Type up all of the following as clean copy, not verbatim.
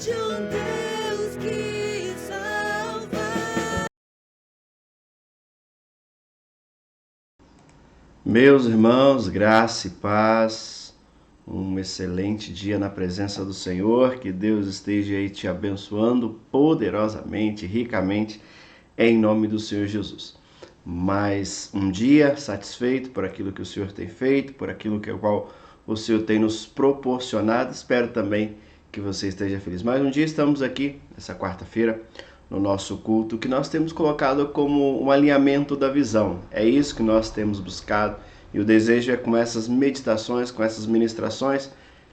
de um Deus que salva. Meus irmãos, graça e paz, um excelente dia na presença do Senhor, que Deus esteja aí te abençoando poderosamente, ricamente, em nome do Senhor Jesus. Mais um dia satisfeito por aquilo que o Senhor tem feito, por aquilo que o Senhor tem nos proporcionado, espero também que você esteja feliz. Mais um dia estamos aqui, essa quarta-feira, no nosso culto, que nós temos colocado como um alinhamento da visão. É isso que nós temos buscado e o desejo é com essas meditações, com essas ministrações,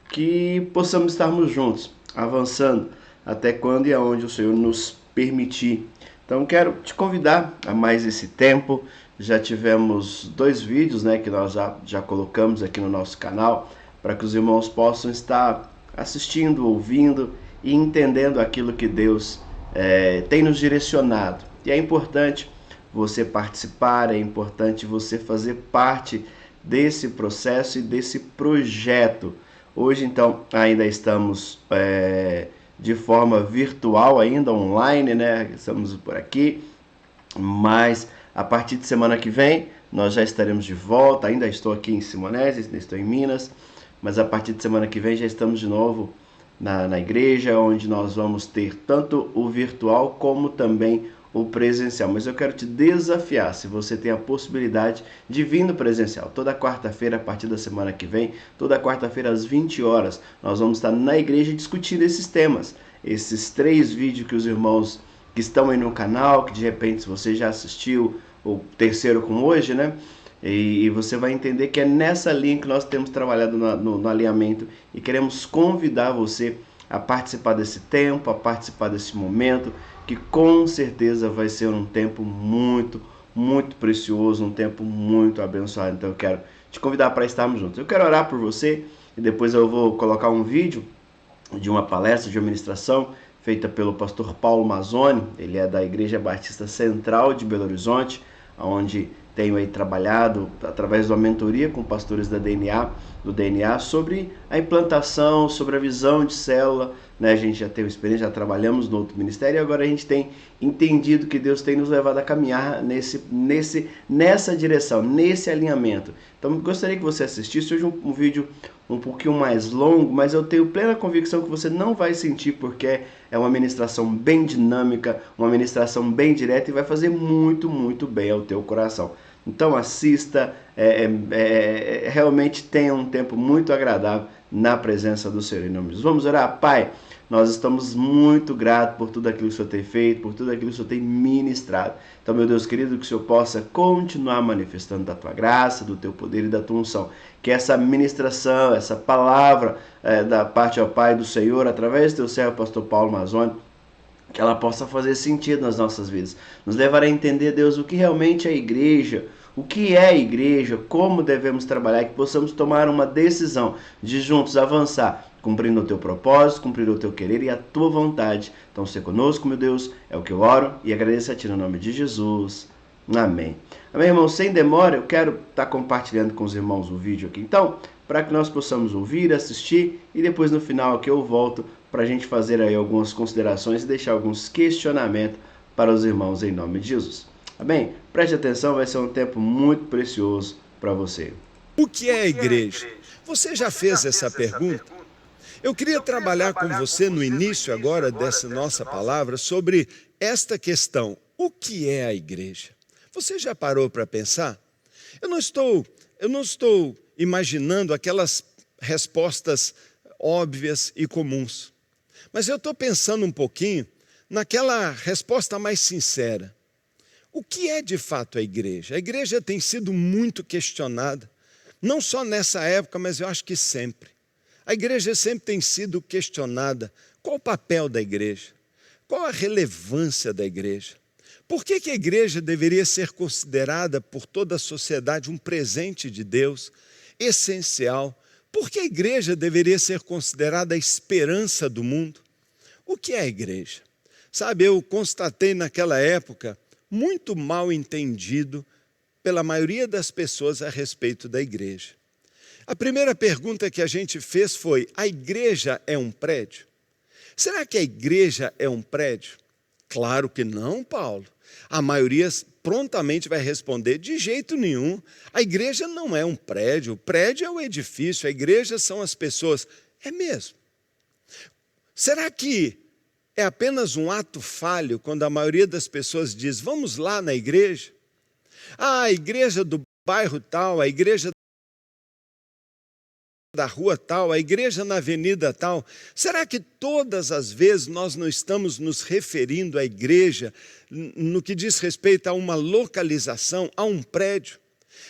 que possamos estarmos juntos, avançando até quando e aonde o Senhor nos permitir. Então quero te convidar a mais esse tempo. Já tivemos 2 vídeos, que nós já colocamos aqui no nosso canal, para que os irmãos possam estar assistindo, ouvindo e entendendo aquilo que Deus tem nos direcionado. E é importante você participar, é importante você fazer parte desse processo e desse projeto. Hoje, então, ainda estamos de forma virtual, ainda online, Estamos por aqui, mas a partir de semana que vem nós já estaremos de volta. Ainda estou aqui em Simonésia, estou em Minas, mas a partir de semana que vem já estamos de novo na igreja, onde nós vamos ter tanto o virtual como também o presencial. Mas eu quero te desafiar, se você tem a possibilidade de vir no presencial. Toda quarta-feira, a partir da semana que vem, toda quarta-feira às 20 horas, nós vamos estar na igreja discutindo esses temas. Esses 3 vídeos que os irmãos que estão aí no canal, que de repente se você já assistiu o terceiro com hoje, E você vai entender que é nessa linha que nós temos trabalhado no alinhamento e queremos convidar você a participar desse tempo, a participar desse momento, que com certeza vai ser um tempo muito, muito precioso, um tempo muito abençoado. Então eu quero te convidar para estarmos juntos. Eu quero orar por você e depois eu vou colocar um vídeo de uma palestra de administração feita pelo pastor Paulo Mazzoni. Ele é da Igreja Batista Central de Belo Horizonte, onde tenho aí trabalhado através de uma mentoria com pastores do DNA, sobre a implantação, sobre a visão de célula. A gente já teve experiência, já trabalhamos no outro ministério e agora a gente tem entendido que Deus tem nos levado a caminhar nessa direção, nesse alinhamento. Então gostaria que você assistisse hoje um vídeo um pouquinho mais longo, mas eu tenho plena convicção que você não vai sentir, porque é uma ministração bem dinâmica, uma ministração bem direta e vai fazer muito, muito bem ao teu coração. Então assista, realmente tenha um tempo muito agradável na presença do Senhor. Em nome de Jesus. Vamos orar? Pai, nós estamos muito gratos por tudo aquilo que o Senhor tem feito, por tudo aquilo que o Senhor tem ministrado. Então, meu Deus querido, que o Senhor possa continuar manifestando da tua graça, do teu poder e da tua unção. Que essa ministração, essa palavra da parte ao Pai do Senhor, através do teu servo, pastor Paulo Mazzoni, que ela possa fazer sentido nas nossas vidas. Nos levar a entender, Deus, o que realmente é a igreja, o que é a igreja, como devemos trabalhar, que possamos tomar uma decisão de juntos avançar, cumprindo o teu propósito, cumprindo o teu querer e a tua vontade. Então, se conosco, meu Deus, é o que eu oro e agradeço a ti no nome de Jesus. Amém. Amém, irmão? Sem demora, eu quero estar compartilhando com os irmãos o vídeo aqui. Então, para que nós possamos ouvir, assistir e depois no final aqui eu volto para a gente fazer aí algumas considerações e deixar alguns questionamentos para os irmãos em nome de Jesus. Amém? Preste atenção, vai ser um tempo muito precioso para você. O que é a igreja? Você já fez essa pergunta? Eu queria trabalhar com você no início agora dessa nossa palavra sobre esta questão. O que é a igreja? Você já parou para pensar? Eu não estou imaginando aquelas respostas óbvias e comuns. Mas eu estou pensando um pouquinho naquela resposta mais sincera. O que é de fato a igreja? A igreja tem sido muito questionada, não só nessa época, mas eu acho que sempre. A igreja sempre tem sido questionada. Qual o papel da igreja? Qual a relevância da igreja? Por que a igreja deveria ser considerada por toda a sociedade um presente de Deus, essencial? Por que a igreja deveria ser considerada a esperança do mundo? O que é a igreja? Sabe, eu constatei naquela época muito mal entendido pela maioria das pessoas a respeito da igreja. A primeira pergunta que a gente fez foi: a igreja é um prédio? Será que a igreja é um prédio? Claro que não, Paulo. A maioria prontamente vai responder: de jeito nenhum. A igreja não é um prédio, o prédio é o edifício, a igreja são as pessoas. É mesmo. Será que é apenas um ato falho quando a maioria das pessoas diz: vamos lá na igreja? Ah, a igreja do bairro tal, a igreja da rua tal, a igreja na avenida tal. Será que todas as vezes nós não estamos nos referindo à igreja no que diz respeito a uma localização, a um prédio?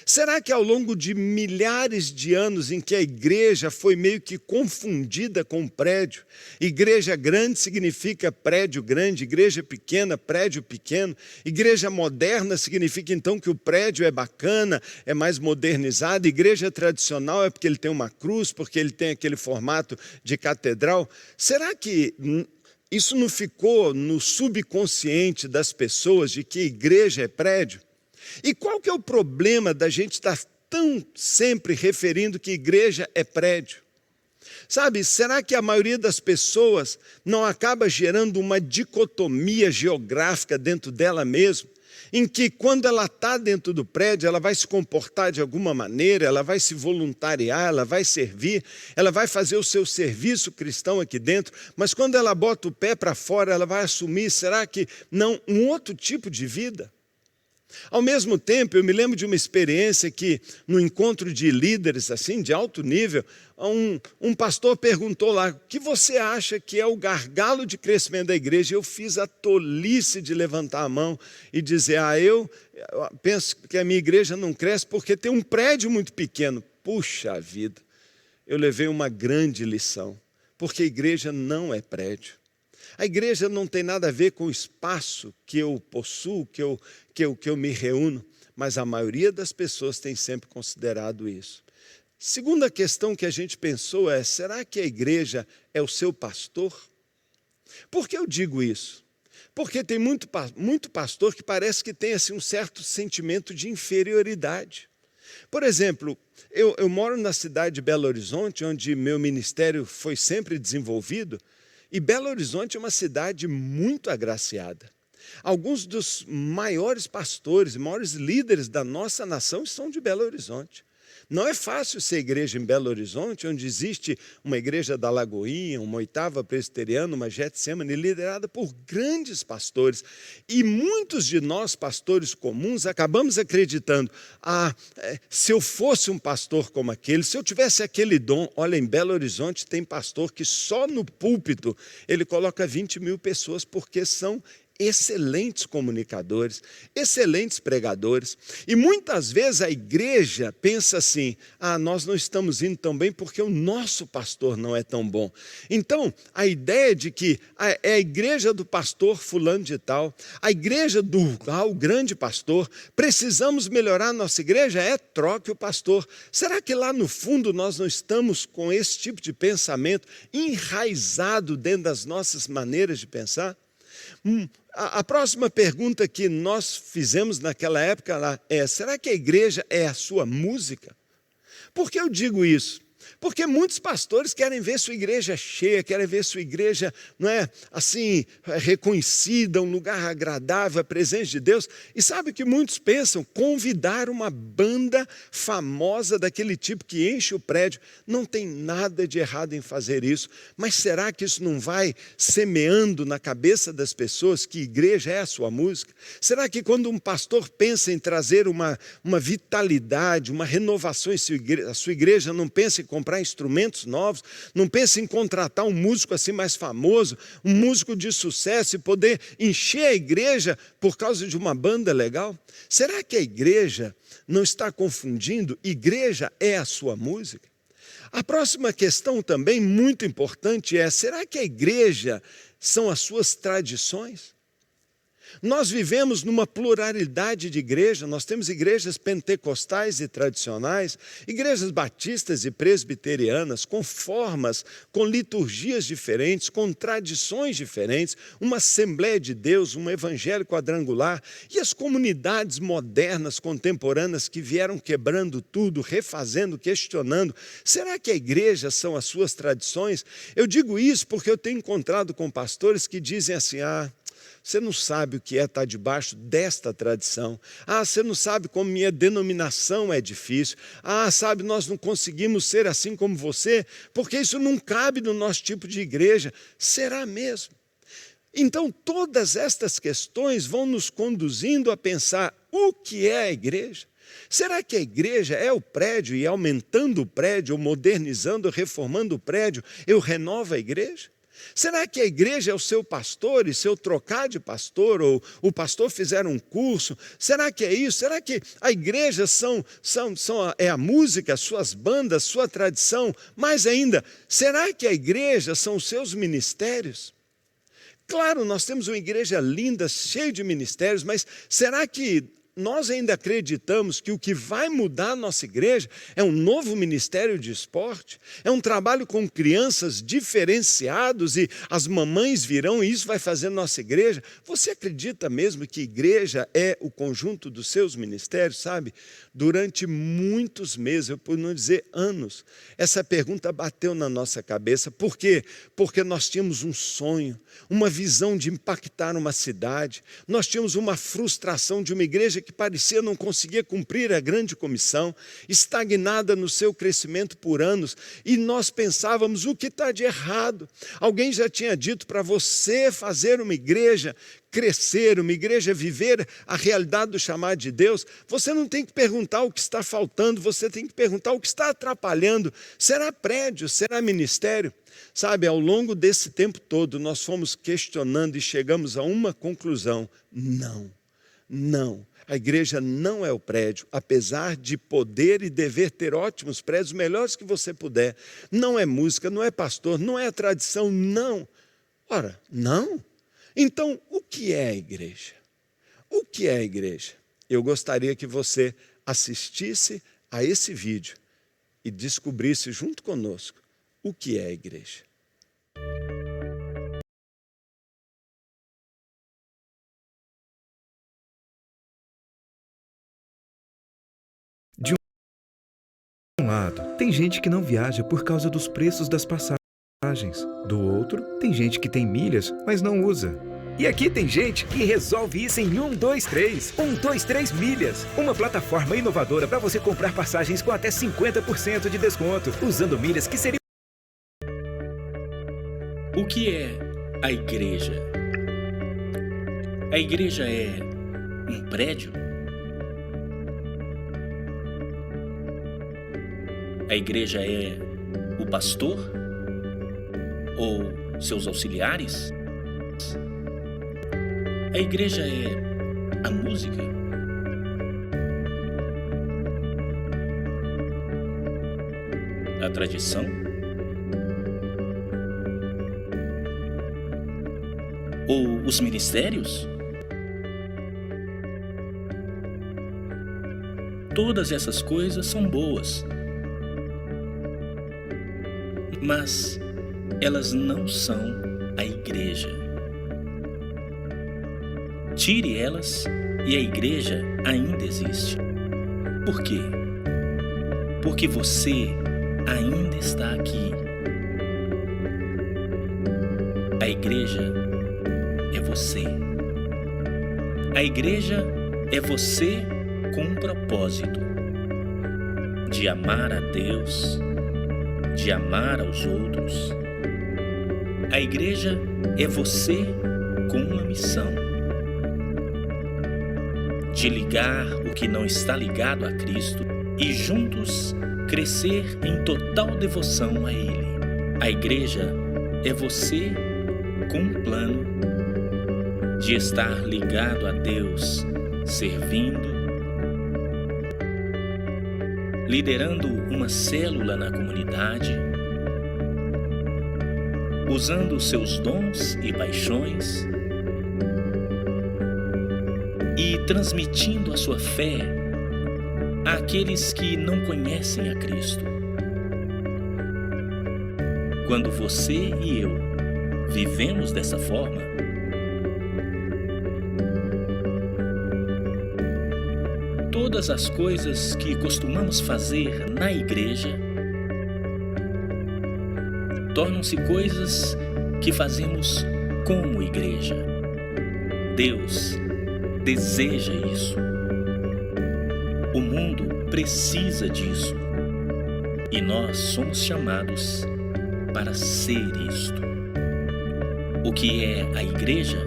Será que ao longo de milhares de anos em que a igreja foi meio que confundida com o prédio, igreja grande significa prédio grande, igreja pequena, prédio pequeno, igreja moderna significa então que o prédio é bacana, é mais modernizado, igreja tradicional é porque ele tem uma cruz, porque ele tem aquele formato de catedral? Será que isso não ficou no subconsciente das pessoas de que igreja é prédio? E qual que é o problema da gente estar tão sempre referindo que igreja é prédio? Sabe, será que a maioria das pessoas não acaba gerando uma dicotomia geográfica dentro dela mesma? Em que quando ela está dentro do prédio, ela vai se comportar de alguma maneira, ela vai se voluntariar, ela vai servir, ela vai fazer o seu serviço cristão aqui dentro, mas quando ela bota o pé para fora, ela vai assumir, será que não, um outro tipo de vida? Ao mesmo tempo, eu me lembro de uma experiência que, no encontro de líderes assim, de alto nível, um pastor perguntou lá: o que você acha que é o gargalo de crescimento da igreja? Eu fiz a tolice de levantar a mão e dizer: eu penso que a minha igreja não cresce porque tem um prédio muito pequeno. Puxa vida, eu levei uma grande lição, porque a igreja não é prédio. A igreja não tem nada a ver com o espaço que eu possuo, que eu me reúno, mas a maioria das pessoas tem sempre considerado isso. Segunda questão que a gente pensou é: será que a igreja é o seu pastor? Por que eu digo isso? Porque tem muito pastor que parece que tem assim, um certo sentimento de inferioridade. Por exemplo, eu moro na cidade de Belo Horizonte, onde meu ministério foi sempre desenvolvido, e Belo Horizonte é uma cidade muito agraciada. Alguns dos maiores pastores, maiores líderes da nossa nação são de Belo Horizonte. Não é fácil ser igreja em Belo Horizonte, onde existe uma igreja da Lagoinha, uma oitava presbiteriana, uma Getsemane, liderada por grandes pastores. E muitos de nós, pastores comuns, acabamos acreditando: se eu fosse um pastor como aquele, se eu tivesse aquele dom. Olha, em Belo Horizonte tem pastor que só no púlpito ele coloca 20 mil pessoas, porque são excelentes comunicadores, excelentes pregadores. E muitas vezes a igreja pensa assim: nós não estamos indo tão bem porque o nosso pastor não é tão bom. Então, a ideia de que é a igreja do pastor fulano de tal, a igreja do o grande pastor, precisamos melhorar nossa igreja? Troque o pastor. Será que lá no fundo nós não estamos com esse tipo de pensamento enraizado dentro das nossas maneiras de pensar? A próxima pergunta que nós fizemos naquela época é: será que a igreja é a sua música? Por que eu digo isso? Porque muitos pastores querem ver sua igreja cheia, querem ver sua igreja, não é, assim, reconhecida, um lugar agradável, a presença de Deus. E sabe o que muitos pensam? Convidar uma banda famosa daquele tipo que enche o prédio. Não tem nada de errado em fazer isso, mas será que isso não vai semeando na cabeça das pessoas que igreja é a sua música? Será que quando um pastor pensa em trazer uma vitalidade, uma renovação em a sua igreja, não pensa em comprar instrumentos novos, não pensa em contratar um músico assim mais famoso, um músico de sucesso e poder encher a igreja por causa de uma banda legal? Será que a igreja não está confundindo? Igreja é a sua música? A próxima questão também muito importante é: será que a igreja são as suas tradições? Nós vivemos numa pluralidade de igrejas, nós temos igrejas pentecostais e tradicionais, igrejas batistas e presbiterianas, com formas, com liturgias diferentes, com tradições diferentes, uma Assembleia de Deus, um evangelho quadrangular, e as comunidades modernas, contemporâneas, que vieram quebrando tudo, refazendo, questionando. Será que a igreja são as suas tradições? Eu digo isso porque eu tenho encontrado com pastores que dizem assim: você não sabe o que é estar debaixo desta tradição. Você não sabe como minha denominação é difícil. Sabe, nós não conseguimos ser assim como você, porque isso não cabe no nosso tipo de igreja. Será mesmo? Então, todas estas questões vão nos conduzindo a pensar: o que é a igreja? Será que a igreja é o prédio e aumentando o prédio, ou modernizando, ou reformando o prédio, eu renovo a igreja? Será que a igreja é o seu pastor e se eu trocar de pastor ou o pastor fizer um curso? Será que é isso? Será que a igreja é a música, suas bandas, sua tradição? Mais ainda, será que a igreja são os seus ministérios? Claro, nós temos uma igreja linda, cheia de ministérios, mas será que nós ainda acreditamos que o que vai mudar a nossa igreja é um novo ministério de esporte? É um trabalho com crianças diferenciados e as mamães virão e isso vai fazer nossa igreja? Você acredita mesmo que igreja é o conjunto dos seus ministérios, sabe? Durante muitos meses, por não dizer anos, essa pergunta bateu na nossa cabeça. Por quê? Porque nós tínhamos um sonho, uma visão de impactar uma cidade. Nós tínhamos uma frustração de uma igreja que parecia não conseguir cumprir a grande comissão, estagnada no seu crescimento por anos, e nós pensávamos: o que está de errado? Alguém já tinha dito para você fazer uma igreja crescer, uma igreja viver a realidade do chamado de Deus, você não tem que perguntar o que está faltando, você tem que perguntar o que está atrapalhando. Será prédio? Será ministério? Sabe, ao longo desse tempo todo, nós fomos questionando e chegamos a uma conclusão: não. A igreja não é o prédio, apesar de poder e dever ter ótimos prédios, melhores que você puder. Não é música, não é pastor, não é a tradição, não. Ora, não? Então, o que é a igreja? O que é a igreja? Eu gostaria que você assistisse a esse vídeo e descobrisse junto conosco o que é a igreja. De um lado, tem gente que não viaja por causa dos preços das passagens. Do outro, tem gente que tem milhas, mas não usa. E aqui tem gente que resolve isso em 123. 123 Milhas. Uma plataforma inovadora para você comprar passagens com até 50% de desconto, usando milhas que seriam... O que é a igreja? A igreja é um prédio? A igreja é o pastor? Ou seus auxiliares? A igreja é a música? A tradição? Ou os ministérios? Todas essas coisas são boas, mas elas não são a igreja. Tire elas e a igreja ainda existe. Por quê? Porque você ainda está aqui. A igreja é você. A igreja é você com um propósito de amar a Deus, de amar aos outros. A igreja é você com uma missão de ligar o que não está ligado a Cristo e juntos crescer em total devoção a Ele. A igreja é você com um plano de estar ligado a Deus, servindo, liderando uma célula na comunidade, usando seus dons e paixões, e transmitindo a sua fé àqueles que não conhecem a Cristo. Quando você e eu vivemos dessa forma, todas as coisas que costumamos fazer na igreja tornam-se coisas que fazemos como igreja. Deus deseja isso. O mundo precisa disso. E nós somos chamados para ser isto. O que é a igreja?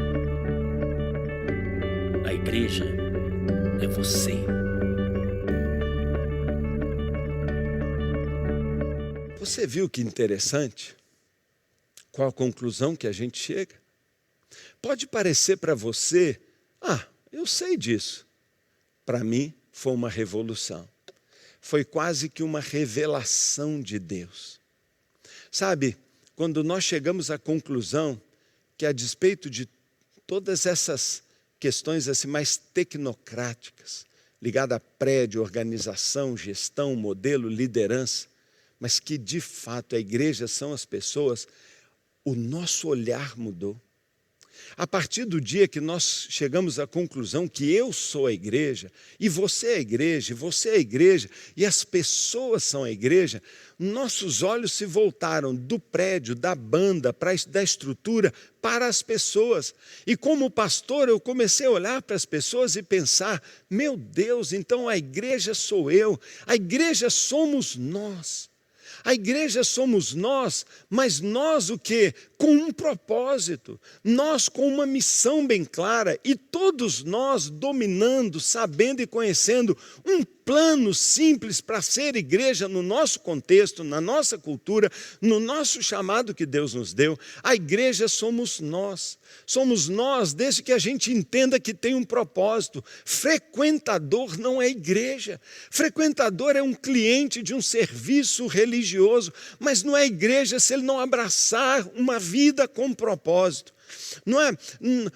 A igreja é você. Você viu que interessante? Qual a conclusão que a gente chega? Pode parecer para você, eu sei disso. Para mim, foi uma revolução. Foi quase que uma revelação de Deus. Sabe, quando nós chegamos à conclusão que, a despeito de todas essas questões assim mais tecnocráticas, ligadas a prédio, organização, gestão, modelo, liderança, mas que de fato a igreja são as pessoas, o nosso olhar mudou. A partir do dia que nós chegamos à conclusão que eu sou a igreja, e você é a igreja, e você é a igreja, e as pessoas são a igreja, nossos olhos se voltaram do prédio, da banda, da estrutura, para as pessoas. E como pastor, eu comecei a olhar para as pessoas e pensar, meu Deus, então a igreja sou eu, a igreja somos nós. A igreja somos nós, mas nós o quê? Com um propósito, nós com uma missão bem clara e todos nós dominando, sabendo e conhecendo um plano simples para ser igreja no nosso contexto, na nossa cultura, no nosso chamado que Deus nos deu. A igreja somos nós desde que a gente entenda que tem um propósito. Frequentador não é igreja, frequentador é um cliente de um serviço religioso, mas não é igreja se ele não abraçar uma vida com propósito. Não é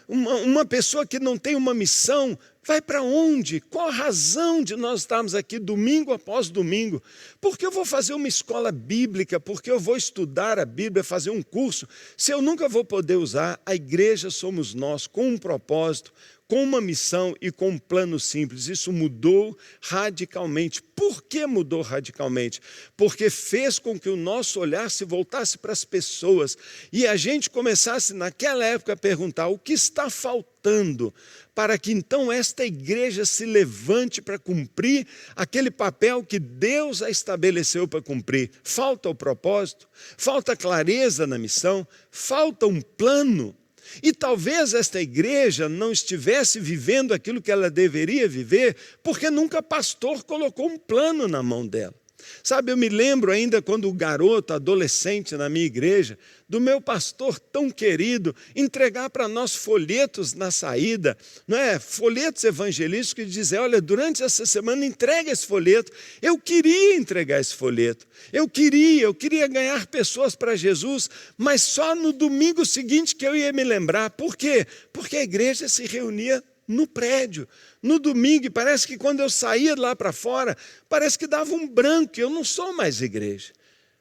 uma pessoa que não tem uma missão, vai para onde? Qual a razão de nós estarmos aqui domingo após domingo? Porque eu vou fazer uma escola bíblica, porque eu vou estudar a Bíblia, fazer um curso, se eu nunca vou poder usar? A igreja somos nós, com um propósito, com uma missão e com um plano simples. Isso mudou radicalmente. Por que mudou radicalmente? Porque fez com que o nosso olhar se voltasse para as pessoas e a gente começasse naquela época a perguntar o que está faltando para que então esta igreja se levante para cumprir aquele papel que Deus a estabeleceu para cumprir. Falta o propósito, falta clareza na missão, falta um plano. E talvez esta igreja não estivesse vivendo aquilo que ela deveria viver, porque nunca pastor colocou um plano na mão dela. Sabe, eu me lembro ainda quando garoto, adolescente na minha igreja, do meu pastor tão querido, entregar para nós folhetos na saída, não é? Folhetos evangelísticos que dizem, olha, durante essa semana entrega esse folheto. Eu queria entregar esse folheto, eu queria ganhar pessoas para Jesus, mas só no domingo seguinte que eu ia me lembrar. Por quê? Porque a igreja se reunia no prédio, no domingo, e parece que quando eu saía lá para fora, parece que dava um branco, eu não sou mais igreja.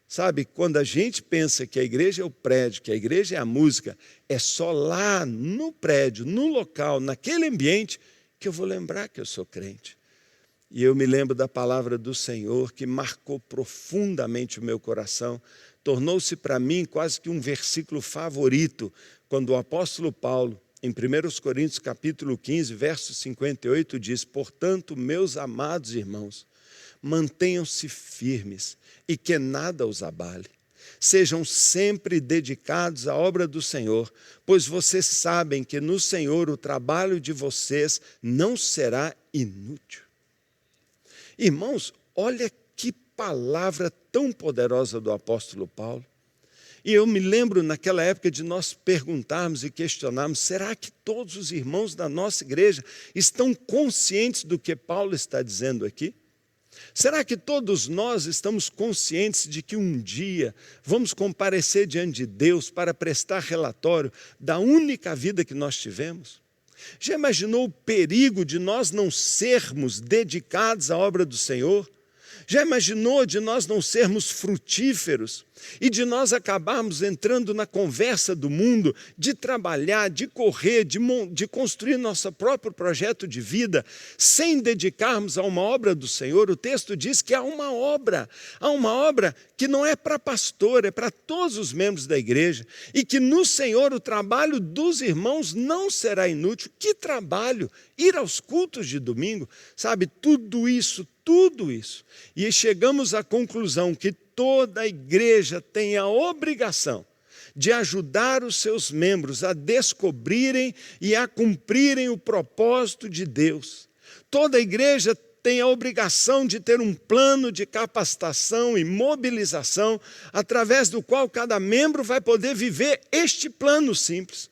Sabe, quando a gente pensa que a igreja é o prédio, que a igreja é a música, é só lá no prédio, no local, naquele ambiente, que eu vou lembrar que eu sou crente. E eu me lembro da palavra do Senhor que marcou profundamente o meu coração, tornou-se para mim quase que um versículo favorito, quando o apóstolo Paulo, em 1 Coríntios capítulo 15, verso 58, diz, portanto, meus amados irmãos, mantenham-se firmes e que nada os abale. Sejam sempre dedicados à obra do Senhor, pois vocês sabem que no Senhor o trabalho de vocês não será inútil. Irmãos, olha que palavra tão poderosa do apóstolo Paulo. E eu me lembro naquela época de nós perguntarmos e questionarmos, será que todos os irmãos da nossa igreja estão conscientes do que Paulo está dizendo aqui? Será que todos nós estamos conscientes de que um dia vamos comparecer diante de Deus para prestar relatório da única vida que nós tivemos? Já imaginou o perigo de nós não sermos dedicados à obra do Senhor? Já imaginou de nós não sermos frutíferos e de nós acabarmos entrando na conversa do mundo, de trabalhar, de correr, de construir nosso próprio projeto de vida, sem dedicarmos a uma obra do Senhor? O texto diz que há uma obra que não é para pastor, é para todos os membros da igreja, e que no Senhor o trabalho dos irmãos não será inútil. Que trabalho? Ir aos cultos de domingo, sabe, tudo isso. E chegamos à conclusão que toda a igreja tem a obrigação de ajudar os seus membros a descobrirem e a cumprirem o propósito de Deus. Toda a igreja tem a obrigação de ter um plano de capacitação e mobilização, através do qual cada membro vai poder viver este plano simples.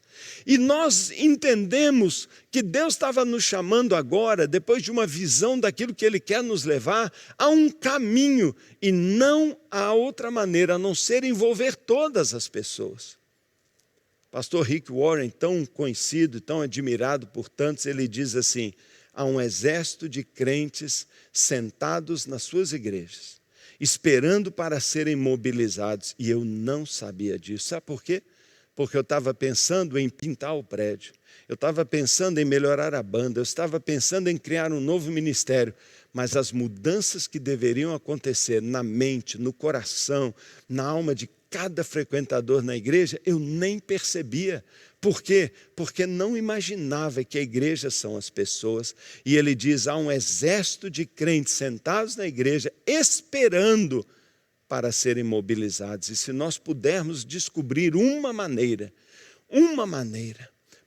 E nós entendemos que Deus estava nos chamando agora, depois de uma visão daquilo que Ele quer nos levar, a um caminho, e não há outra maneira a não ser envolver todas as pessoas. Pastor Rick Warren, tão conhecido, tão admirado por tantos, ele diz assim: há um exército de crentes sentados nas suas igrejas, esperando para serem mobilizados, e eu não sabia disso. Sabe por quê? Porque eu estava pensando em pintar o prédio, eu estava pensando em melhorar a banda, eu estava pensando em criar um novo ministério, mas as mudanças que deveriam acontecer na mente, no coração, na alma de cada frequentador na igreja, eu nem percebia. Por quê? Porque não imaginava que a igreja são as pessoas. E ele diz, há um exército de crentes sentados na igreja, esperando para serem mobilizados. E se nós pudermos descobrir uma maneira,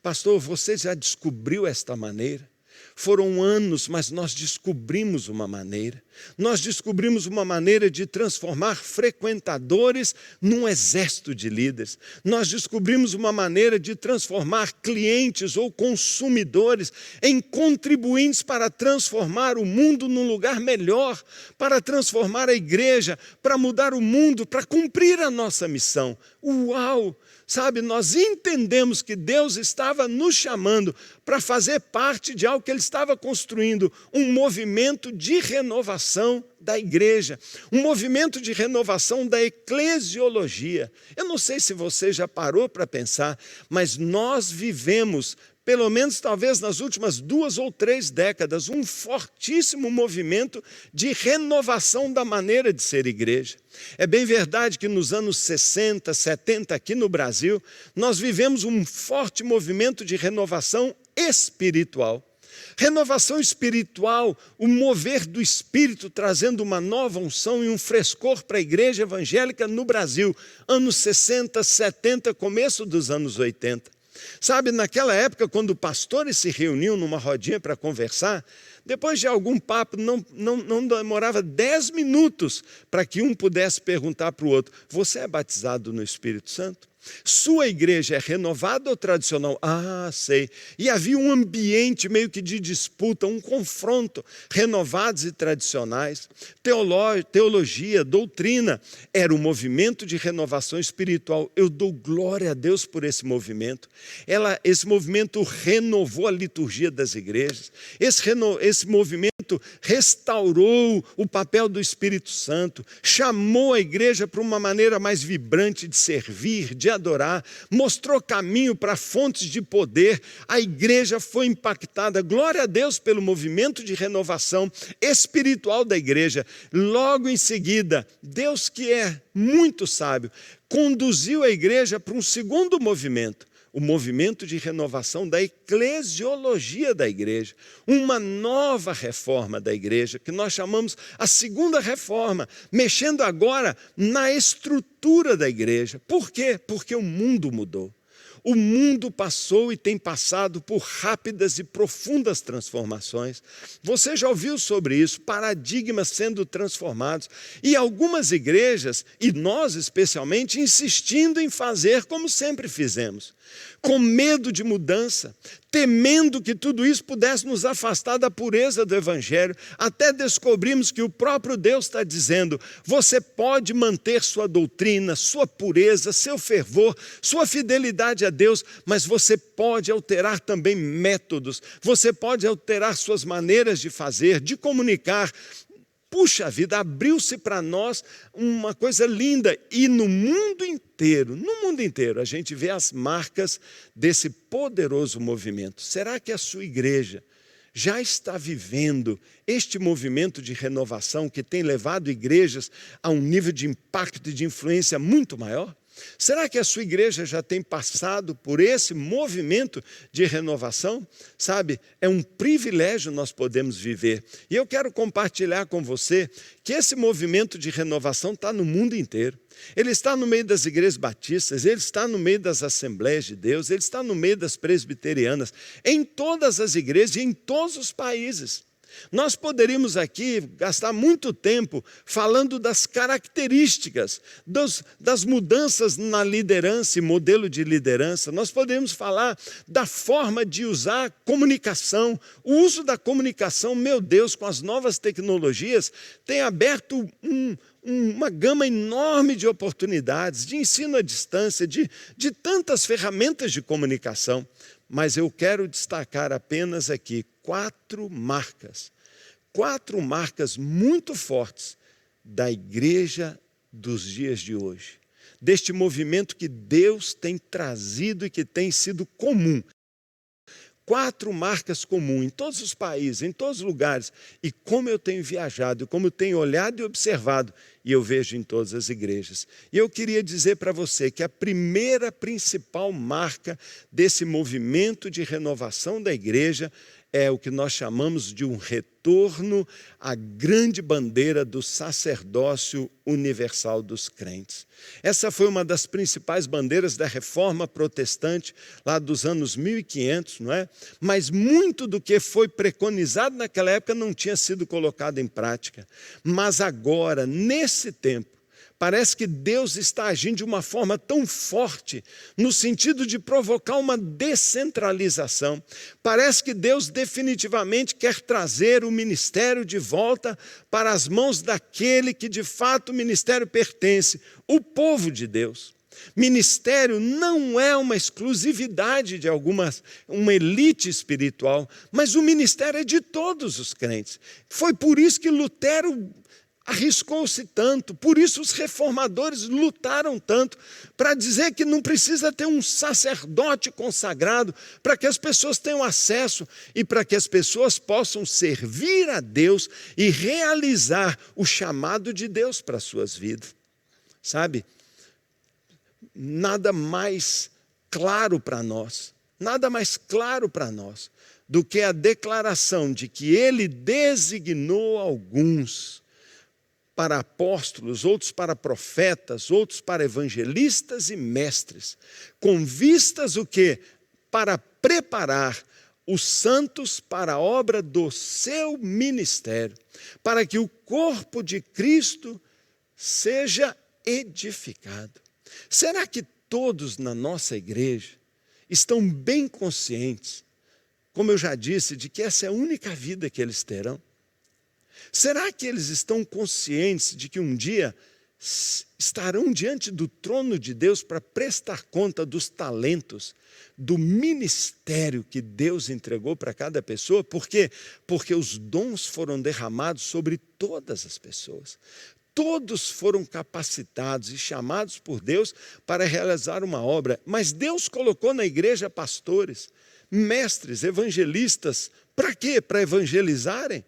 pastor, você já descobriu esta maneira? Foram anos, mas nós descobrimos uma maneira. Nós descobrimos uma maneira de transformar frequentadores num exército de líderes. Nós descobrimos uma maneira de transformar clientes ou consumidores em contribuintes para transformar o mundo num lugar melhor, para transformar a igreja, para mudar o mundo, para cumprir a nossa missão. Uau! Sabe, nós entendemos que Deus estava nos chamando para fazer parte de algo que Ele estava construindo, um movimento de renovação da igreja, um movimento de renovação da eclesiologia. Eu não sei se você já parou para pensar, mas nós vivemos, pelo menos talvez nas últimas 2 ou 3 décadas, um fortíssimo movimento de renovação da maneira de ser igreja. É bem verdade que nos anos 60, 70, aqui no Brasil, nós vivemos um forte movimento de renovação espiritual. Renovação espiritual, o mover do Espírito, trazendo uma nova unção e um frescor para a igreja evangélica no Brasil, anos 60, 70, começo dos anos 80. Sabe, naquela época, quando pastores se reuniam numa rodinha para conversar, depois de algum papo, não demorava 10 minutos para que um pudesse perguntar para o outro: você é batizado no Espírito Santo? Sua igreja é renovada ou tradicional? Ah, sei. E havia um ambiente meio que de disputa, um confronto, renovados e tradicionais. Teologia, doutrina, era um movimento de renovação espiritual. Eu dou glória a Deus por esse movimento. Esse movimento renovou a liturgia das igrejas. Esse movimento restaurou o papel do Espírito Santo, chamou a igreja para uma maneira mais vibrante de servir, de adorar, mostrou caminho para fontes de poder. A igreja foi impactada. Glória a Deus pelo movimento de renovação espiritual da igreja. Logo em seguida, Deus, que é muito sábio, conduziu a igreja para um segundo movimento, o movimento de renovação da eclesiologia da igreja, uma nova reforma da igreja, que nós chamamos a segunda reforma, mexendo agora na estrutura da igreja. Por quê? Porque o mundo mudou. O mundo passou e tem passado por rápidas e profundas transformações. Você já ouviu sobre isso, paradigmas sendo transformados. E algumas igrejas, e nós especialmente, insistindo em fazer como sempre fizemos, com medo de mudança, temendo que tudo isso pudesse nos afastar da pureza do Evangelho, até descobrimos que o próprio Deus está dizendo: você pode manter sua doutrina, sua pureza, seu fervor, sua fidelidade fidelidade a Deus, mas você pode alterar também métodos, você pode alterar suas maneiras de fazer, de comunicar. Puxa vida, abriu-se para nós uma coisa linda. E no mundo inteiro, a gente vê as marcas desse poderoso movimento. Será que a sua igreja já está vivendo este movimento de renovação que tem levado igrejas a um nível de impacto e de influência muito maior? Será que a sua igreja já tem passado por esse movimento de renovação? Sabe, é um privilégio nós podemos viver. E eu quero compartilhar com você que esse movimento de renovação está no mundo inteiro. Ele está no meio das igrejas batistas, ele está no meio das Assembleias de Deus, ele está no meio das presbiterianas, em todas as igrejas e em todos os países. Nós poderíamos aqui gastar muito tempo falando das características, das mudanças na liderança e modelo de liderança. Nós poderíamos falar da forma de usar comunicação. O uso da comunicação, meu Deus, com as novas tecnologias, tem aberto uma gama enorme de oportunidades, de ensino à distância, de tantas ferramentas de comunicação. Mas eu quero destacar apenas aqui 4 marcas muito fortes da igreja dos dias de hoje, deste movimento que Deus tem trazido e que tem sido comum. 4 marcas comuns em todos os países, em todos os lugares. E como eu tenho viajado, como eu tenho olhado e observado, e eu vejo em todas as igrejas. E eu queria dizer para você que a primeira principal marca desse movimento de renovação da igreja é o que nós chamamos de um retorno à grande bandeira do sacerdócio universal dos crentes. Essa foi uma das principais bandeiras da Reforma Protestante, lá dos anos 1500, não é? Mas muito do que foi preconizado naquela época não tinha sido colocado em prática. Mas agora, nesse tempo, parece que Deus está agindo de uma forma tão forte, no sentido de provocar uma descentralização. Parece que Deus definitivamente quer trazer o ministério de volta para as mãos daquele que de fato o ministério pertence, o povo de Deus. Ministério não é uma exclusividade de uma elite espiritual, mas o ministério é de todos os crentes. Foi por isso que Lutero arriscou-se tanto, por isso os reformadores lutaram tanto, para dizer que não precisa ter um sacerdote consagrado, para que as pessoas tenham acesso e para que as pessoas possam servir a Deus e realizar o chamado de Deus para as suas vidas. Sabe, nada mais claro para nós do que a declaração de que Ele designou alguns para apóstolos, outros para profetas, outros para evangelistas e mestres, com vistas o quê? Para preparar os santos para a obra do seu ministério, para que o corpo de Cristo seja edificado. Será que todos na nossa igreja estão bem conscientes, como eu já disse, de que essa é a única vida que eles terão? Será que eles estão conscientes de que um dia estarão diante do trono de Deus para prestar conta dos talentos, do ministério que Deus entregou para cada pessoa? Por quê? Porque os dons foram derramados sobre todas as pessoas. Todos foram capacitados e chamados por Deus para realizar uma obra. Mas Deus colocou na igreja pastores, mestres, evangelistas. Para quê? Para evangelizarem.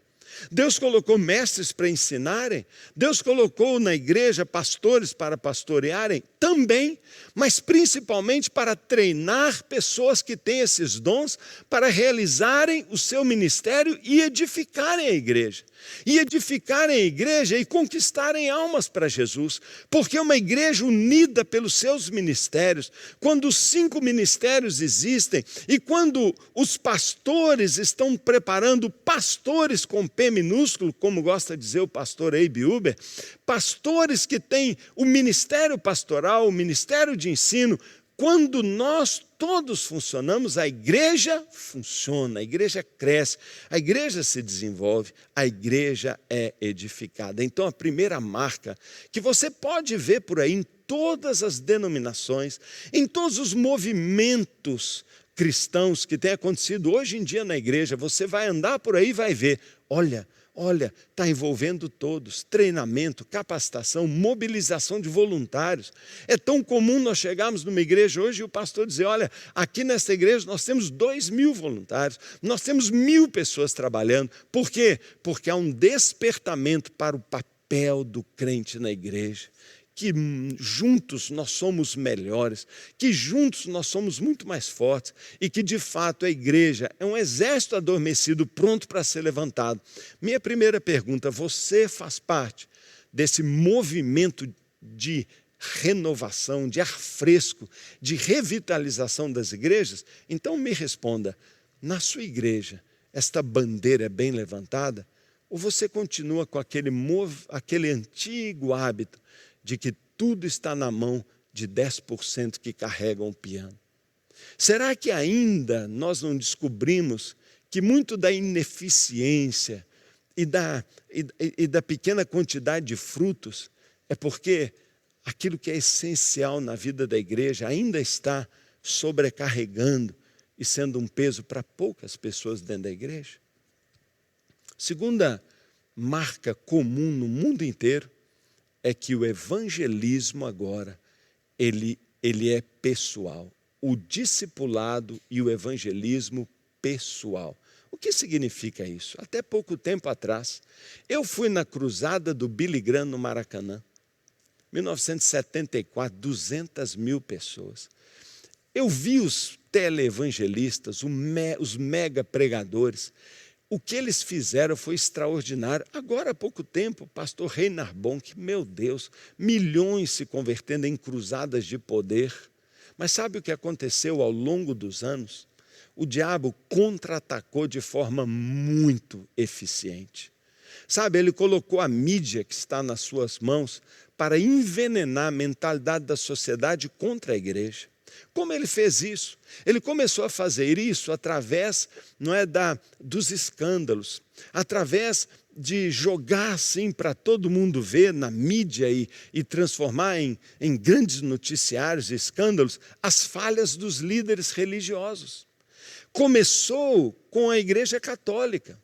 Deus colocou mestres para ensinarem, Deus colocou na igreja pastores para pastorearem também, mas principalmente para treinar pessoas que têm esses dons para realizarem o seu ministério e edificarem a igreja. E edificarem a igreja e conquistarem almas para Jesus. Porque uma igreja unida pelos seus ministérios, quando os 5 ministérios existem e quando os pastores estão preparando pastores com P minúsculo, como gosta de dizer o pastor Abe Uber, pastores que têm o ministério pastoral, o ministério de ensino. Quando nós todos funcionamos, a igreja funciona, a igreja cresce, a igreja se desenvolve, a igreja é edificada. Então, a primeira marca que você pode ver por aí em todas as denominações, em todos os movimentos cristãos que têm acontecido hoje em dia na igreja. Você vai andar por aí e vai ver, olha, está envolvendo todos, treinamento, capacitação, mobilização de voluntários. É tão comum nós chegarmos numa igreja hoje e o pastor dizer, olha, aqui nesta igreja nós temos 2.000 voluntários, nós temos 1.000 pessoas trabalhando. Por quê? Porque há um despertamento para o papel do crente na igreja, que juntos nós somos melhores, que juntos nós somos muito mais fortes e que de fato a igreja é um exército adormecido pronto para ser levantado. Minha primeira pergunta, você faz parte desse movimento de renovação, de ar fresco, de revitalização das igrejas? Então me responda, na sua igreja esta bandeira é bem levantada? Ou você continua com aquele antigo hábito de que tudo está na mão de 10% que carregam o piano? Será que ainda nós não descobrimos que muito da ineficiência e da pequena quantidade de frutos é porque aquilo que é essencial na vida da igreja ainda está sobrecarregando e sendo um peso para poucas pessoas dentro da igreja? Segunda marca comum no mundo inteiro é que o evangelismo agora, ele é pessoal. O discipulado e o evangelismo pessoal. O que significa isso? Até pouco tempo atrás, eu fui na cruzada do Billy Graham no Maracanã, 1974, 200.000 pessoas. Eu vi os teleevangelistas, os mega pregadores. O que eles fizeram foi extraordinário. Agora há pouco tempo, o pastor Reinhard Bonk, meu Deus, milhões se convertendo em cruzadas de poder. Mas sabe o que aconteceu ao longo dos anos? O diabo contra-atacou de forma muito eficiente. Sabe, ele colocou a mídia que está nas suas mãos para envenenar a mentalidade da sociedade contra a igreja. Como ele fez isso? Ele começou a fazer isso através, dos escândalos, através de jogar assim para todo mundo ver na mídia e transformar em grandes noticiários e escândalos as falhas dos líderes religiosos. Começou com a Igreja Católica.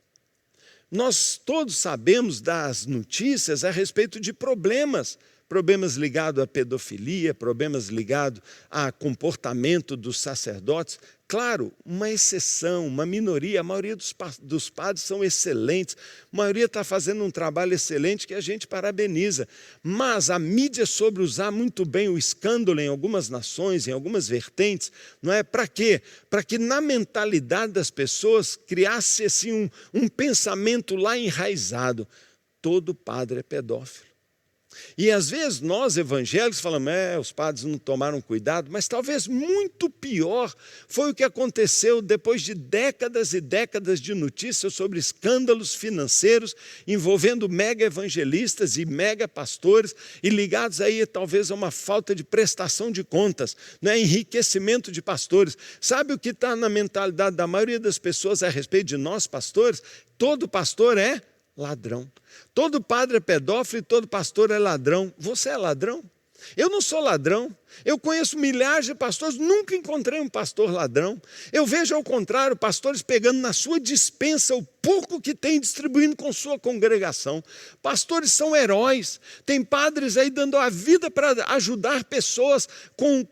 Nós todos sabemos das notícias a respeito de problemas ligados à pedofilia, problemas ligados a comportamento dos sacerdotes. Claro, uma exceção, uma minoria, a maioria dos padres são excelentes, a maioria está fazendo um trabalho excelente que a gente parabeniza. Mas a mídia soube usar muito bem o escândalo em algumas nações, em algumas vertentes, não é? Para quê? Para que na mentalidade das pessoas criasse assim, um pensamento lá enraizado: todo padre é pedófilo. E às vezes nós evangélicos falamos, os padres não tomaram cuidado, mas talvez muito pior foi o que aconteceu depois de décadas e décadas de notícias sobre escândalos financeiros envolvendo mega evangelistas e mega pastores e ligados aí talvez a uma falta de prestação de contas, enriquecimento de pastores. Sabe o que está na mentalidade da maioria das pessoas a respeito de nós pastores? Todo pastor é ladrão. Todo padre é pedófilo e todo pastor é ladrão. Você é ladrão? Eu não sou ladrão. Eu conheço milhares de pastores, nunca encontrei um pastor ladrão. Eu vejo ao contrário, pastores pegando na sua despensa o pouco que tem, distribuindo com sua congregação. Pastores são heróis. Tem padres aí dando a vida para ajudar pessoas,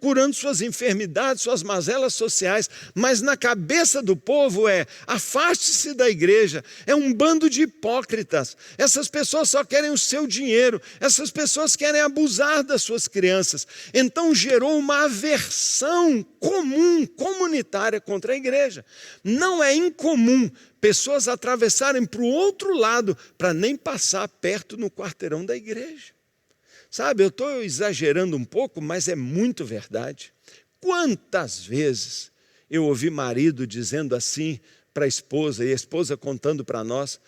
curando suas enfermidades, suas mazelas sociais. Mas na cabeça do povo afaste-se da igreja. É um bando de hipócritas. Essas pessoas só querem o seu dinheiro. Essas pessoas querem abusar das suas crianças. Então gerou uma aversão comum, comunitária contra a igreja. Não é incomum pessoas atravessarem para o outro lado para nem passar perto no quarteirão da igreja. Sabe, eu estou exagerando um pouco, mas é muito verdade. Quantas vezes eu ouvi marido dizendo assim para a esposa, e a esposa contando para nós,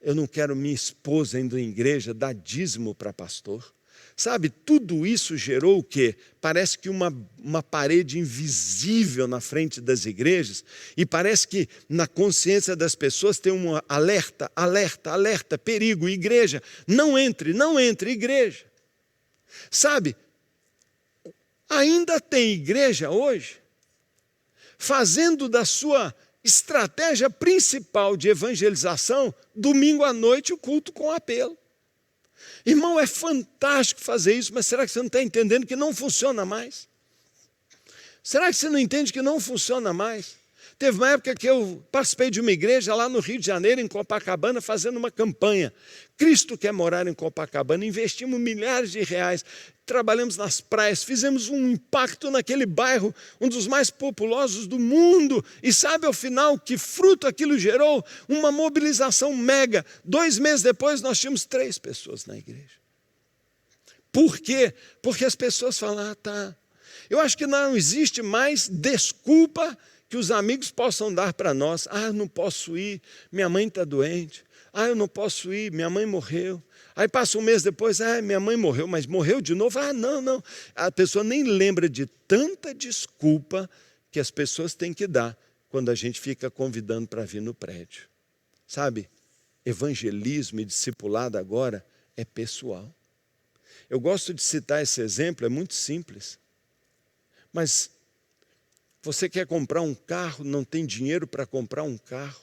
eu não quero minha esposa indo em igreja dar dízimo para pastor. Sabe, tudo isso gerou o quê? Parece que uma parede invisível na frente das igrejas, e parece que na consciência das pessoas tem um alerta, alerta, alerta, perigo, igreja, não entre, igreja. Sabe, Ainda tem igreja hoje fazendo da sua estratégia principal de evangelização domingo à noite o culto com apelo. Irmão, é fantástico fazer isso, mas será que você não está entendendo que não funciona mais? Será que você não entende que não funciona mais? Teve uma época que eu participei de uma igreja lá no Rio de Janeiro, em Copacabana, fazendo uma campanha. Cristo quer morar em Copacabana. Investimos milhares de reais, trabalhamos nas praias, fizemos um impacto naquele bairro, um dos mais populosos do mundo. E sabe ao final que fruto aquilo gerou? Uma mobilização mega. 2 meses depois nós tínhamos 3 pessoas na igreja. Por quê? Porque as pessoas falam, tá. Eu acho que não existe mais desculpa que os amigos possam dar para nós. Eu não posso ir, minha mãe está doente. Eu não posso ir, minha mãe morreu. Aí passa um mês depois, minha mãe morreu, mas morreu de novo? Não. A pessoa nem lembra de tanta desculpa que as pessoas têm que dar quando a gente fica convidando para vir no prédio. Sabe, evangelismo e discipulado agora é pessoal. Eu gosto de citar esse exemplo, é muito simples. Mas você quer comprar um carro, não tem dinheiro para comprar um carro.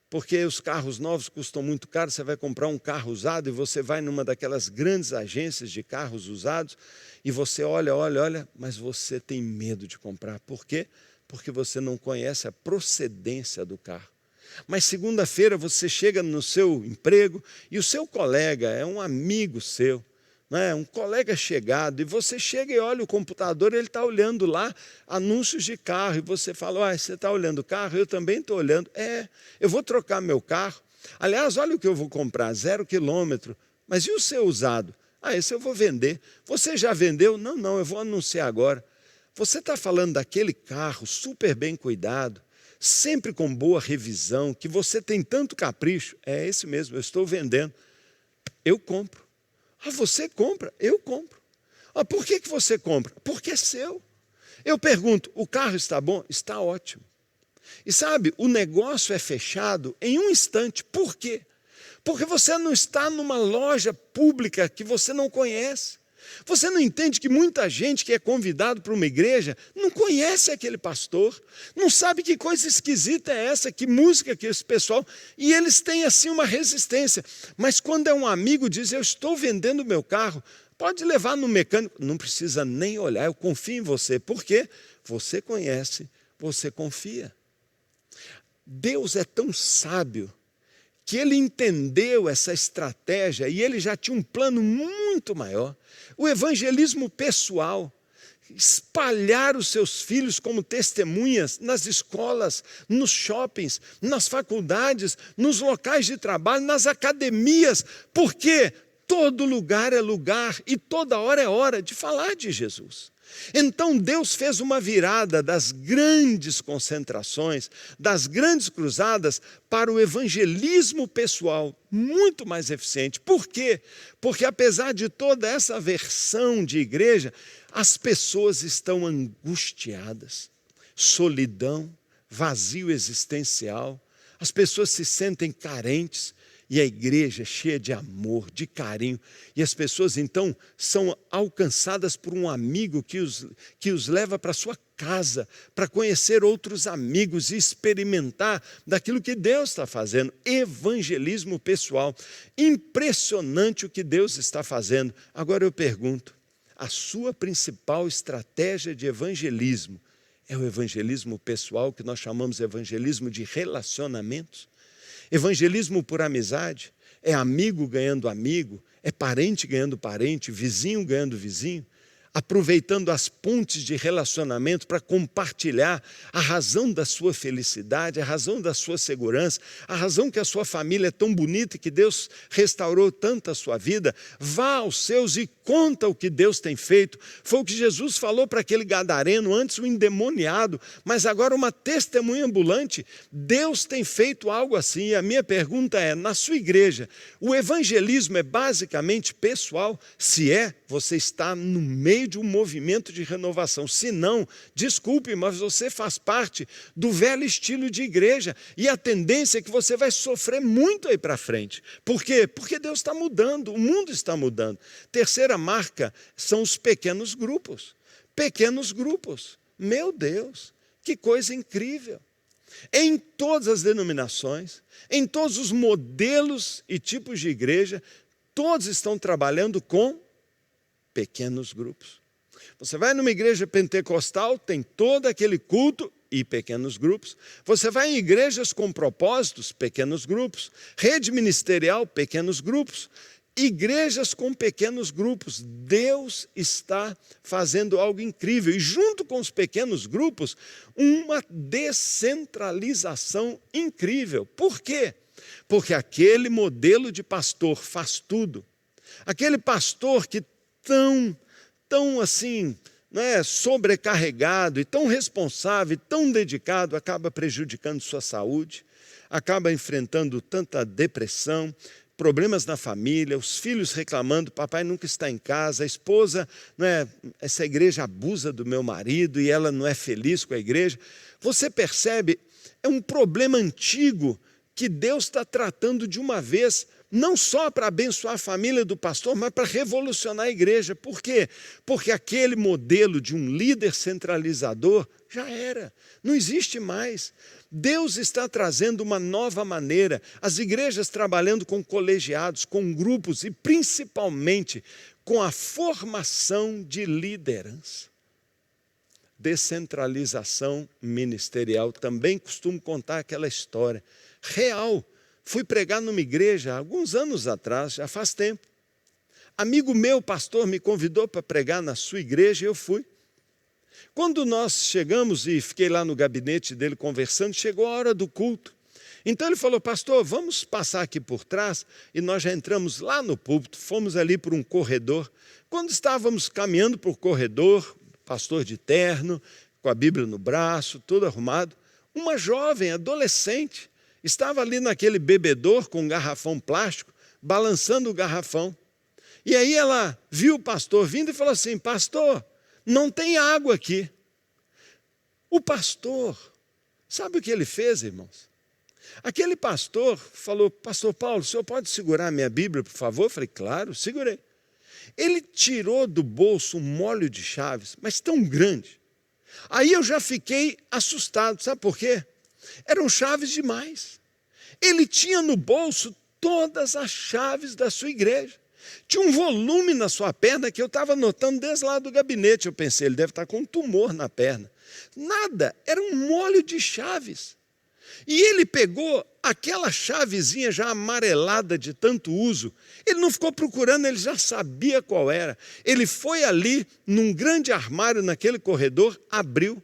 Porque os carros novos custam muito caro, você vai comprar um carro usado e você vai numa daquelas grandes agências de carros usados e você olha, mas você tem medo de comprar. Por quê? Porque você não conhece a procedência do carro. Mas segunda-feira você chega no seu emprego e o seu colega é um amigo seu, um colega chegado, e você chega e olha o computador, ele está olhando lá anúncios de carro, e você fala, você está olhando o carro? Eu também estou olhando. Eu vou trocar meu carro. Aliás, olha o que eu vou comprar, 0 quilômetro. Mas e o seu usado? Esse eu vou vender. Você já vendeu? Não, eu vou anunciar agora. Você está falando daquele carro super bem cuidado, sempre com boa revisão, que você tem tanto capricho. É esse mesmo, eu estou vendendo. Eu compro. Você compra? Eu compro. Por que você compra? Porque é seu. Eu pergunto, o carro está bom? Está ótimo. E sabe, o negócio é fechado em um instante. Por quê? Porque você não está numa loja pública que você não conhece. Você não entende que muita gente que é convidado para uma igreja não conhece aquele pastor, não sabe que coisa esquisita é essa, que música que esse pessoal... E eles têm assim uma resistência. Mas quando é um amigo, diz, eu estou vendendo meu carro, pode levar no mecânico. Não precisa nem olhar, eu confio em você. Por quê? Você conhece, você confia. Deus é tão sábio que ele entendeu essa estratégia e ele já tinha um plano muito maior. O evangelismo pessoal, espalhar os seus filhos como testemunhas nas escolas, nos shoppings, nas faculdades, nos locais de trabalho, nas academias, porque todo lugar é lugar e toda hora é hora de falar de Jesus. Então Deus fez uma virada das grandes concentrações, das grandes cruzadas para o evangelismo pessoal, muito mais eficiente. Por quê? Porque apesar de toda essa versão de igreja, as pessoas estão angustiadas, solidão, vazio existencial, as pessoas se sentem carentes. E a igreja é cheia de amor, de carinho. E as pessoas, então, são alcançadas por um amigo que os leva para a sua casa, para conhecer outros amigos e experimentar daquilo que Deus está fazendo. Evangelismo pessoal. Impressionante o que Deus está fazendo. Agora eu pergunto, a sua principal estratégia de evangelismo é o evangelismo pessoal, que nós chamamos de evangelismo de relacionamentos? Evangelismo por amizade, é amigo ganhando amigo, é parente ganhando parente, vizinho ganhando vizinho, aproveitando as pontes de relacionamento para compartilhar a razão da sua felicidade, a razão da sua segurança, a razão que a sua família é tão bonita e que Deus restaurou tanto a sua vida. Vá aos seus e conta o que Deus tem feito. Foi o que Jesus falou para aquele gadareno, antes o endemoniado, mas agora uma testemunha ambulante. Deus tem feito algo assim. E a minha pergunta é, na sua igreja, o evangelismo é basicamente pessoal? Se é, você está no meio de um movimento de renovação. Se não, desculpe, mas você faz parte do velho estilo de igreja e a tendência é que você vai sofrer muito aí para frente. Por quê? Porque Deus está mudando, o mundo está mudando. Terceira marca são os pequenos grupos. pequenos grupos. Meu Deus, que coisa incrível! Em todas as denominações, em todos os modelos e tipos de igreja, todos estão trabalhando com pequenos grupos. Você vai numa igreja pentecostal, tem todo aquele culto e pequenos grupos. Você vai em igrejas com propósitos, pequenos grupos. Rede ministerial, pequenos grupos. Igrejas com pequenos grupos. Deus está fazendo algo incrível. E junto com os pequenos grupos, uma descentralização incrível. Por quê? Porque aquele modelo de pastor faz tudo. Aquele pastor que tão assim, sobrecarregado e tão responsável e tão dedicado, acaba prejudicando sua saúde, acaba enfrentando tanta depressão, problemas na família, os filhos reclamando, papai nunca está em casa, a esposa, essa igreja abusa do meu marido e ela não é feliz com a igreja. Você percebe, é um problema antigo que Deus está tratando de uma vez, não só para abençoar a família do pastor, mas para revolucionar a igreja. Por quê? Porque aquele modelo de um líder centralizador já era, não existe mais. Deus está trazendo uma nova maneira, as igrejas trabalhando com colegiados, com grupos e principalmente com a formação de liderança. Descentralização ministerial, também costumo contar aquela história real. Fui pregar numa igreja há alguns anos atrás, já faz tempo. Amigo meu, pastor, me convidou para pregar na sua igreja e eu fui. Quando nós chegamos e fiquei lá no gabinete dele conversando, chegou a hora do culto. Então ele falou, pastor, vamos passar aqui por trás, e nós já entramos lá no púlpito, fomos ali por um corredor. Quando estávamos caminhando por corredor, pastor de terno, com a Bíblia no braço, todo arrumado, uma jovem, adolescente, estava ali naquele bebedor com um garrafão plástico, balançando o garrafão. E aí ela viu o pastor vindo e falou assim, pastor, não tem água aqui. O pastor, sabe o que ele fez, irmãos? Aquele pastor falou, pastor Paulo, o senhor pode segurar a minha Bíblia, por favor? Eu falei, claro, segurei. Ele tirou do bolso um molho de chaves, mas tão grande. Aí eu já fiquei assustado, sabe por quê? Eram chaves demais. Ele tinha no bolso todas as chaves da sua igreja. Tinha um volume na sua perna que eu estava notando desde lá do gabinete. Eu pensei, ele deve estar com um tumor na perna. Nada, era um molho de chaves. E ele pegou aquela chavezinha já amarelada de tanto uso. Ele não ficou procurando, ele já sabia qual era. Ele foi ali, num grande armário naquele corredor, abriu,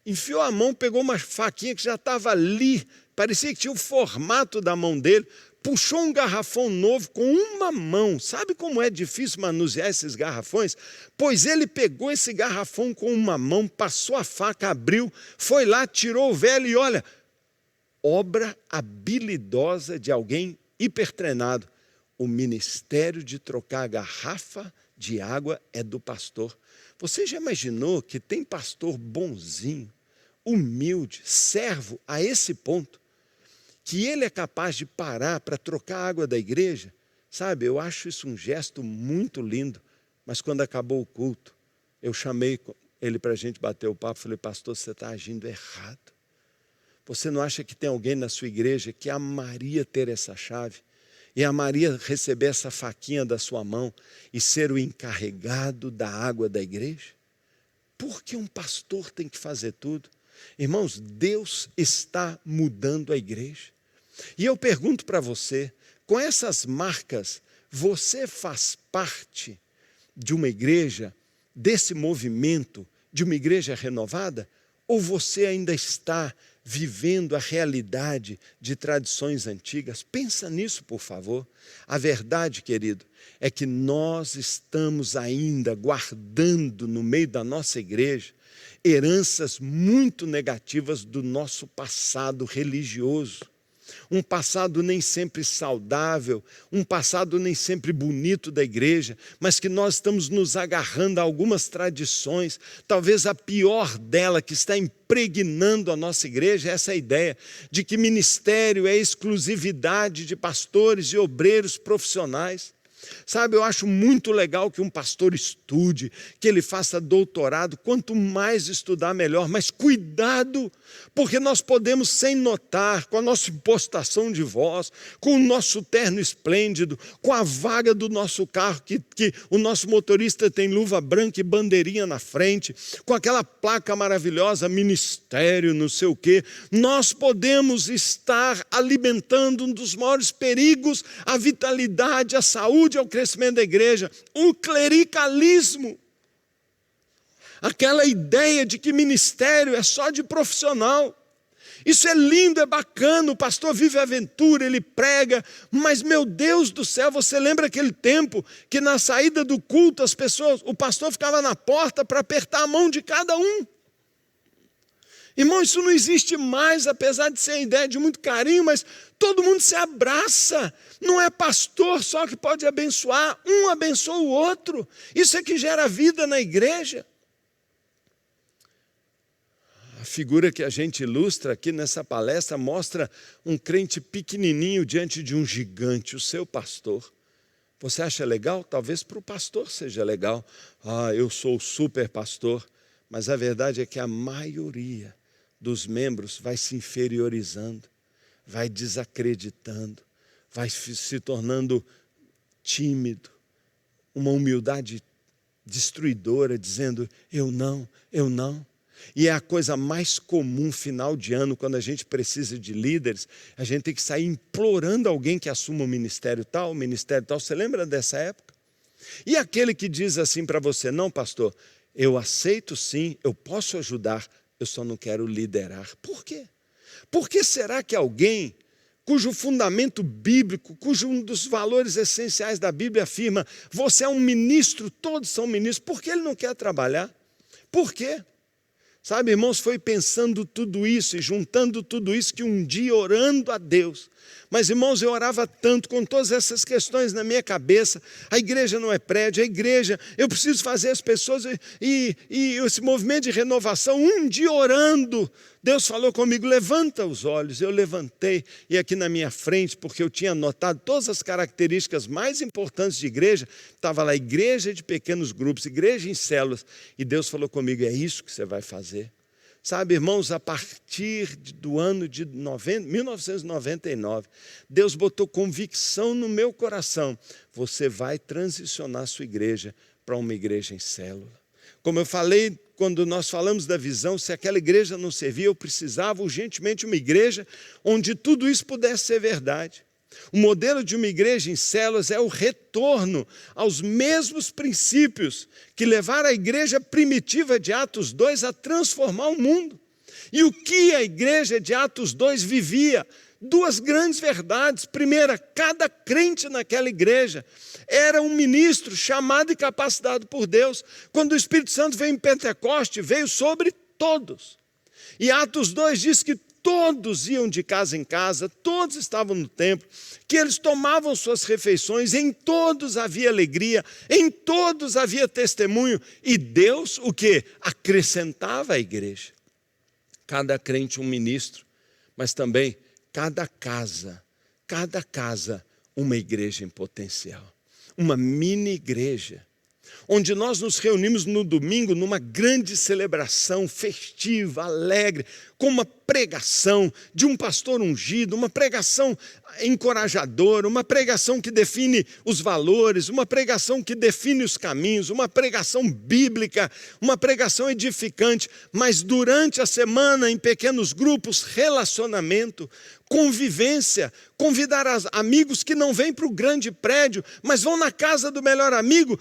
enfiou a mão, pegou uma faquinha que já estava ali, parecia que tinha o formato da mão dele, puxou um garrafão novo com uma mão. Sabe como é difícil manusear esses garrafões? Pois ele pegou esse garrafão com uma mão, passou a faca, abriu, foi lá, tirou o velho e olha, obra habilidosa de alguém hipertreinado. O ministério de trocar a garrafa de água é do pastor. Você já imaginou que tem pastor bonzinho, humilde, servo a esse ponto, que ele é capaz de parar para trocar a água da igreja? Sabe, eu acho isso um gesto muito lindo, mas quando acabou o culto, eu chamei ele para a gente bater o papo, falei, pastor, você está agindo errado. Você não acha que tem alguém na sua igreja que amaria ter essa chave? E amaria receber essa faquinha da sua mão e ser o encarregado da água da igreja? Por que um pastor tem que fazer tudo? Irmãos, Deus está mudando a igreja. E eu pergunto para você, com essas marcas, você faz parte de uma igreja, desse movimento, de uma igreja renovada? Ou você ainda está vivendo a realidade de tradições antigas? Pensa nisso, por favor. A verdade, querido, é que nós estamos ainda guardando no meio da nossa igreja heranças muito negativas do nosso passado religioso. Um passado nem sempre saudável, um passado nem sempre bonito da igreja, mas que nós estamos nos agarrando a algumas tradições. Talvez a pior dela, que está impregnando a nossa igreja, é essa ideia de que ministério é exclusividade de pastores e obreiros profissionais. Sabe, eu acho muito legal que um pastor estude, que ele faça doutorado. Quanto mais estudar, melhor. Mas cuidado, porque nós podemos, sem notar, com a nossa impostação de voz, com o nosso terno esplêndido, com a vaga do nosso carro, que o nosso motorista tem luva branca e bandeirinha na frente, com aquela placa maravilhosa, ministério, não sei o quê, nós podemos estar alimentando um dos maiores perigos à vitalidade, à saúde, ao crescimento da igreja, o clericalismo. Aquela ideia de que ministério é só de profissional. Isso é lindo, é bacana, o pastor vive a aventura, ele prega, mas meu Deus do céu, você lembra aquele tempo que na saída do culto o pastor ficava na porta para apertar a mão de cada um? Irmão, isso não existe mais, apesar de ser uma ideia de muito carinho, mas todo mundo se abraça. Não é pastor só que pode abençoar, um abençoa o outro. Isso é que gera vida na igreja. A figura que a gente ilustra aqui nessa palestra mostra um crente pequenininho diante de um gigante, o seu pastor. Você acha legal? Talvez para o pastor seja legal. Eu sou o super pastor. Mas a verdade é que a maioria dos membros vai se inferiorizando, vai desacreditando, vai se tornando tímido, uma humildade destruidora, dizendo, eu não. E é a coisa mais comum final de ano, quando a gente precisa de líderes, a gente tem que sair implorando alguém que assuma o ministério tal. Você lembra dessa época? E aquele que diz assim para você, não pastor, eu aceito sim, eu posso ajudar, eu só não quero liderar. Por quê? Por que será que alguém cujo fundamento bíblico, cujo um dos valores essenciais da Bíblia afirma, você é um ministro, todos são ministros, por que ele não quer trabalhar? Por quê? Sabe, irmãos, foi pensando tudo isso e juntando tudo isso que um dia orando a Deus. Mas, irmãos, eu orava tanto com todas essas questões na minha cabeça. A igreja não é prédio, a igreja, eu preciso fazer as pessoas e esse movimento de renovação, um dia orando, Deus falou comigo, levanta os olhos. Eu levantei e aqui na minha frente, porque eu tinha anotado todas as características mais importantes de igreja, estava lá, igreja de pequenos grupos, igreja em células. E Deus falou comigo, é isso que você vai fazer. Sabe, irmãos, a partir do ano de 1999, Deus botou convicção no meu coração. Você vai transicionar a sua igreja para uma igreja em célula. Como eu falei, quando nós falamos da visão, se aquela igreja não servia, eu precisava urgentemente de uma igreja onde tudo isso pudesse ser verdade. O modelo de uma igreja em células é o retorno aos mesmos princípios que levaram a igreja primitiva de Atos 2 a transformar o mundo. E o que a igreja de Atos 2 vivia? Duas grandes verdades. Primeira, cada crente naquela igreja era um ministro chamado e capacitado por Deus. Quando o Espírito Santo veio em Pentecoste, veio sobre todos. E Atos 2 diz que todos iam de casa em casa, todos estavam no templo, que eles tomavam suas refeições, em todos havia alegria, em todos havia testemunho, e Deus, o quê? Acrescentava à igreja. Cada crente um ministro, mas também cada casa, uma igreja em potencial, uma mini igreja, onde nós nos reunimos no domingo numa grande celebração festiva, alegre, com uma pregação de um pastor ungido, uma pregação encorajadora, uma pregação que define os valores, uma pregação que define os caminhos, uma pregação bíblica, uma pregação edificante, mas durante a semana, em pequenos grupos, relacionamento, convivência, convidar amigos que não vêm para o grande prédio, mas vão na casa do melhor amigo,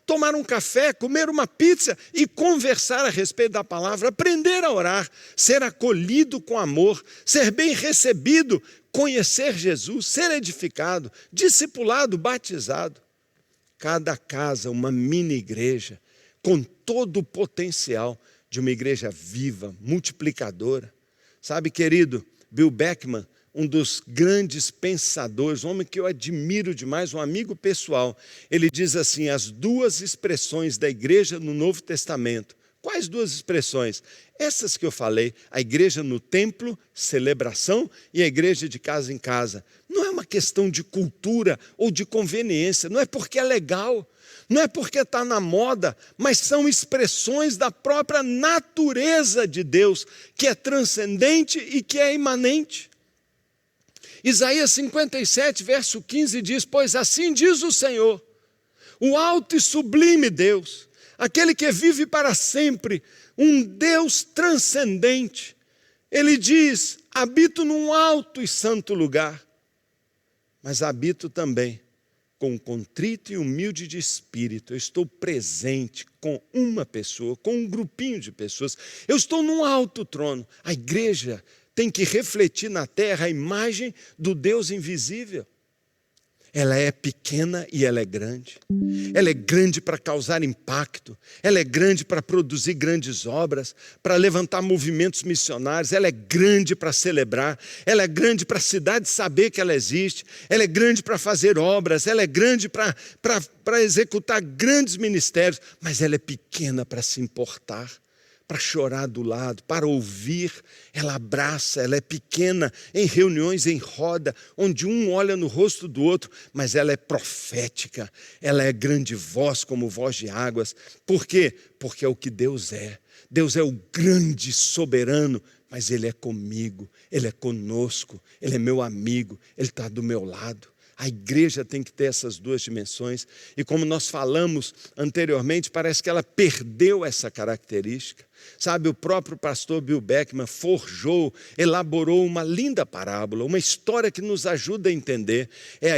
tomar um café, comer uma pizza e conversar a respeito da palavra, aprender a orar, ser acolhido com amor, ser bem recebido, conhecer Jesus, ser edificado, discipulado, batizado. Cada casa, uma mini igreja, com todo o potencial de uma igreja viva, multiplicadora. Sabe, querido, Bill Beckman, um dos grandes pensadores, um homem que eu admiro demais, um amigo pessoal, ele diz assim, as duas expressões da igreja no Novo Testamento, Quais duas expressões? Essas que eu falei, a igreja no templo, celebração, e a igreja de casa em casa. Não é uma questão de cultura ou de conveniência, não é porque é legal, não é porque está na moda, mas são expressões da própria natureza de Deus, que é transcendente e que é imanente. Isaías 57, verso 15 diz: pois assim diz o Senhor, o alto e sublime Deus, aquele que vive para sempre, um Deus transcendente. Ele diz: habito num alto e santo lugar, mas habito também com contrito e humilde de espírito. Eu estou presente com uma pessoa, com um grupinho de pessoas. Eu estou num alto trono. A igreja tem que refletir na terra a imagem do Deus invisível. Ela é pequena e ela é grande. Ela é grande para causar impacto. Ela é grande para produzir grandes obras, para levantar movimentos missionários. Ela é grande para celebrar. Ela é grande para a cidade saber que ela existe. Ela é grande para fazer obras. Ela é grande para executar grandes ministérios. Mas ela é pequena para se importar, para chorar do lado, para ouvir. Ela abraça, ela é pequena em reuniões em roda, onde um olha no rosto do outro, mas ela é profética, ela é grande voz como voz de águas. Por quê? Porque é o que Deus é. Deus é o grande soberano, mas Ele é comigo, Ele é conosco, Ele é meu amigo, Ele está do meu lado. A igreja tem que ter essas duas dimensões. E como nós falamos anteriormente, parece que ela perdeu essa característica. Sabe, o próprio pastor Bill Beckman forjou, elaborou uma linda parábola, uma história que nos ajuda a entender. É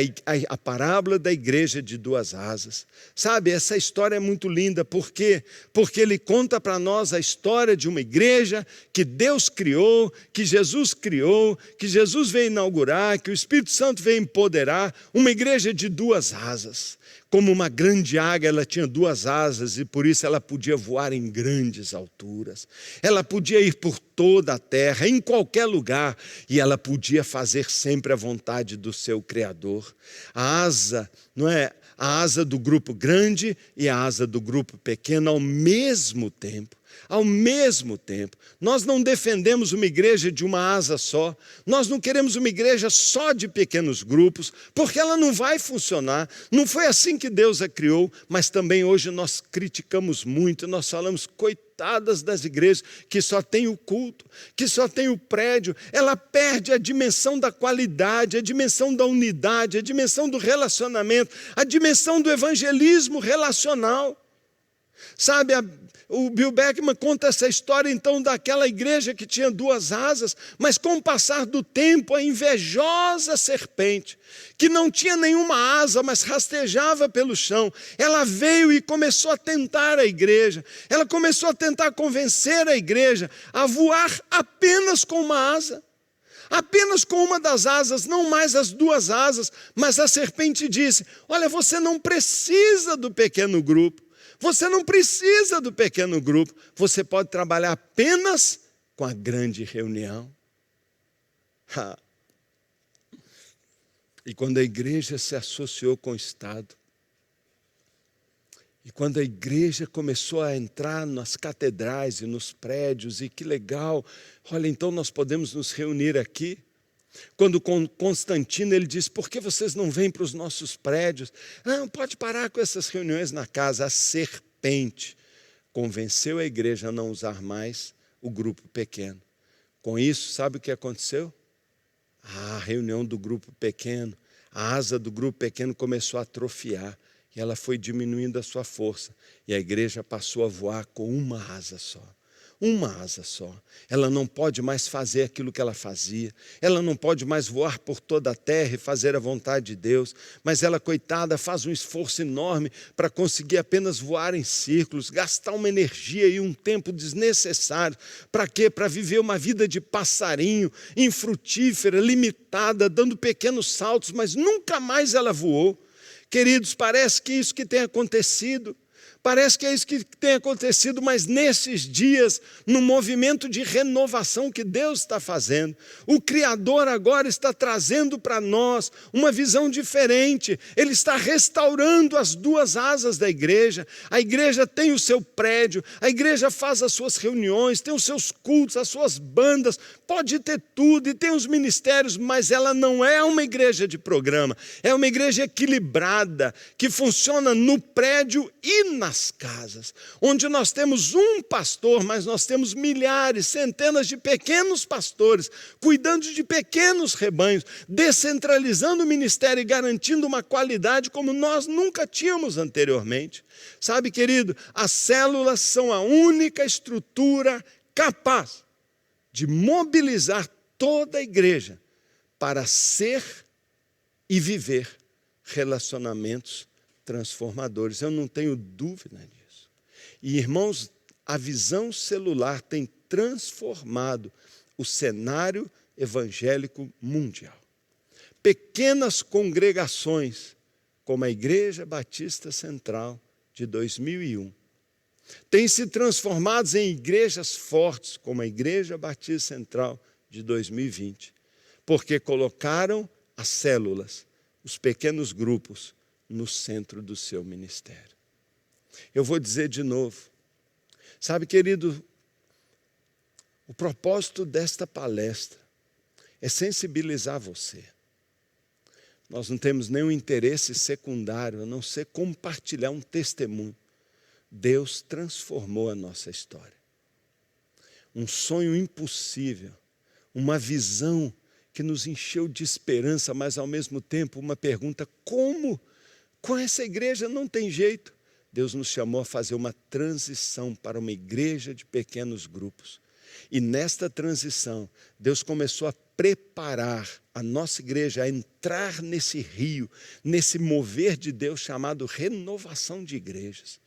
a parábola da igreja de duas asas. Sabe, essa história é muito linda. Por quê? Porque ele conta para nós a história de uma igreja que Deus criou, que Jesus criou, que Jesus veio inaugurar, que o Espírito Santo veio empoderar. Uma igreja de duas asas. Como uma grande águia, ela tinha duas asas e por isso ela podia voar em grandes alturas. Ela podia ir por toda a terra, em qualquer lugar, e ela podia fazer sempre a vontade do seu Criador. A asa, não é? A asa do grupo grande e a asa do grupo pequeno ao mesmo tempo. Ao mesmo tempo, nós não defendemos uma igreja de uma asa só, nós não queremos uma igreja só de pequenos grupos, porque ela não vai funcionar. Não foi assim que Deus a criou, mas também hoje nós criticamos muito, nós falamos: coitadas das igrejas que só tem o culto, que só tem o prédio. Ela perde a dimensão da qualidade, a dimensão da unidade, a dimensão do relacionamento, a dimensão do evangelismo relacional. Sabe, o Bill Beckman conta essa história então daquela igreja que tinha duas asas, mas com o passar do tempo a invejosa serpente, que não tinha nenhuma asa, mas rastejava pelo chão, ela veio e começou a tentar a igreja, ela começou a tentar convencer a igreja a voar apenas com uma asa. Apenas com uma das asas, não mais as duas asas, mas a serpente disse: olha, você não precisa do pequeno grupo. Você não precisa do pequeno grupo, você pode trabalhar apenas com a grande reunião. E quando a igreja se associou com o Estado, e quando a igreja começou a entrar nas catedrais e nos prédios, e que legal, olha, então nós podemos nos reunir aqui. Quando Constantino ele disse: por que vocês não vêm para os nossos prédios? Não, pode parar com essas reuniões na casa. A serpente convenceu a igreja a não usar mais o grupo pequeno. Com isso, sabe o que aconteceu? A reunião do grupo pequeno, a asa do grupo pequeno começou a atrofiar e ela foi diminuindo a sua força. E a igreja passou a voar com uma asa só. Uma asa só. Ela não pode mais fazer aquilo que ela fazia. Ela não pode mais voar por toda a terra e fazer a vontade de Deus. Mas ela, coitada, faz um esforço enorme para conseguir apenas voar em círculos, gastar uma energia e um tempo desnecessário. Para quê? Para viver uma vida de passarinho, infrutífera, limitada, dando pequenos saltos, mas nunca mais ela voou. Queridos, parece que isso que tem acontecido. Parece que é isso que tem acontecido, mas nesses dias, no movimento de renovação que Deus está fazendo, o Criador agora está trazendo para nós uma visão diferente. Ele está restaurando as duas asas da igreja. A igreja tem o seu prédio, a igreja faz as suas reuniões, tem os seus cultos, as suas bandas, pode ter tudo e tem os ministérios, mas ela não é uma igreja de programa, é uma igreja equilibrada, que funciona no prédio e nas casas, onde nós temos um pastor, mas nós temos milhares, centenas de pequenos pastores, cuidando de pequenos rebanhos, descentralizando o ministério e garantindo uma qualidade como nós nunca tínhamos anteriormente. Sabe, querido, as células são a única estrutura capaz de mobilizar toda a igreja para ser e viver relacionamentos transformadores. Eu não tenho dúvida disso. E, irmãos, a visão celular tem transformado o cenário evangélico mundial. Pequenas congregações, como a Igreja Batista Central de 2001, têm se transformado em igrejas fortes, como a Igreja Batista Central de 2020, porque colocaram as células, os pequenos grupos, no centro do seu ministério. Eu vou dizer de novo, sabe, querido, o propósito desta palestra é sensibilizar você. Nós não temos nenhum interesse secundário, a não ser compartilhar um testemunho. Deus transformou a nossa história. Um sonho impossível, uma visão que nos encheu de esperança, mas ao mesmo tempo uma pergunta: como? Com essa igreja não tem jeito. Deus nos chamou a fazer uma transição para uma igreja de pequenos grupos. E nesta transição, Deus começou a preparar a nossa igreja a entrar nesse rio, nesse mover de Deus chamado renovação de igrejas.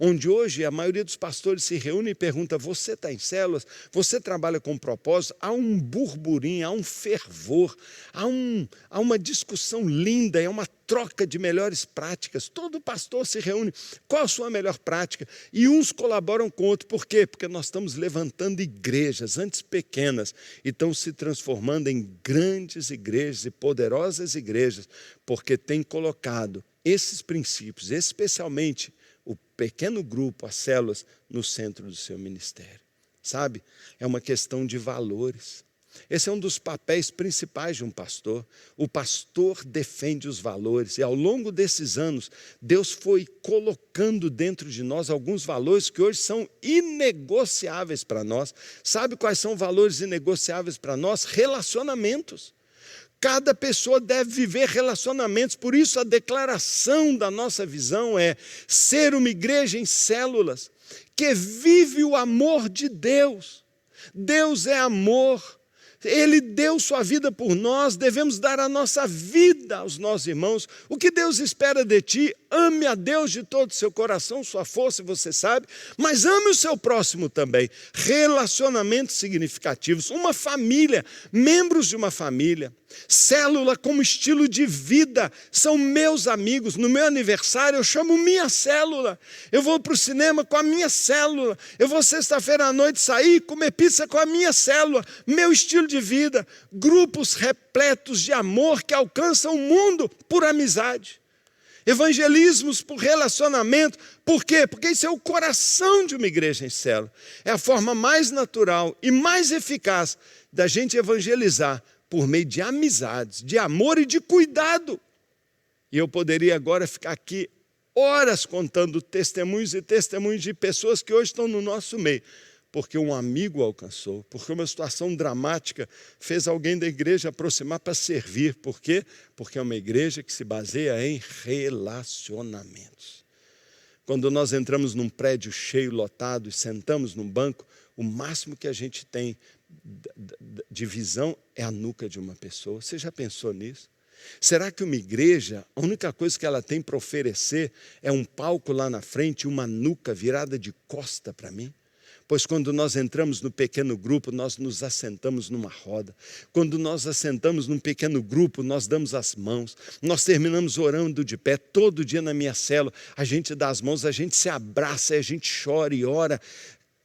Onde hoje a maioria dos pastores se reúne e pergunta: você está em células? Você trabalha com propósito? Há um burburinho, há um fervor, há uma discussão linda, é uma troca de melhores práticas. Todo pastor se reúne, qual a sua melhor prática? E uns colaboram com o outro. Por quê? Porque nós estamos levantando igrejas, antes pequenas, e estão se transformando em grandes igrejas e poderosas igrejas, porque tem colocado esses princípios, especialmente o pequeno grupo, as células, no centro do seu ministério. Sabe? É uma questão de valores. Esse é um dos papéis principais de um pastor. O pastor defende os valores. E ao longo desses anos, Deus foi colocando dentro de nós alguns valores que hoje são inegociáveis para nós. Sabe quais são valores inegociáveis para nós? Relacionamentos. Cada pessoa deve viver relacionamentos, por isso a declaração da nossa visão é ser uma igreja em células, que vive o amor de Deus. Deus é amor, Ele deu sua vida por nós, devemos dar a nossa vida aos nossos irmãos. O que Deus espera de ti? Ame a Deus de todo o seu coração, sua força, você sabe, mas ame o seu próximo também. Relacionamentos significativos, uma família, membros de uma família. Célula como estilo de vida, são meus amigos. No meu aniversário eu chamo minha célula, eu vou para o cinema com a minha célula, eu vou sexta-feira à noite sair, comer pizza com a minha célula. Meu estilo de vida, grupos repletos de amor que alcançam o mundo por amizade. Evangelismos por relacionamento. Por quê? Porque isso é o coração de uma igreja em célula. É a forma mais natural e mais eficaz da gente evangelizar, por meio de amizades, de amor e de cuidado. E eu poderia agora ficar aqui horas contando testemunhos e testemunhos de pessoas que hoje estão no nosso meio, porque um amigo alcançou, porque uma situação dramática fez alguém da igreja aproximar para servir. Por quê? Porque é uma igreja que se baseia em relacionamentos. Quando nós entramos num prédio cheio, lotado, e sentamos num banco, o máximo que a gente tem de visão é a nuca de uma pessoa. Você já pensou nisso? Será que uma igreja, a única coisa que ela tem para oferecer é um palco lá na frente e uma nuca virada de costa para mim? Pois quando nós entramos no pequeno grupo, nós nos assentamos numa roda. Quando nós assentamos num pequeno grupo, nós damos as mãos. Nós terminamos orando de pé. Todo dia na minha célula, a gente dá as mãos, a gente se abraça, a gente chora e ora.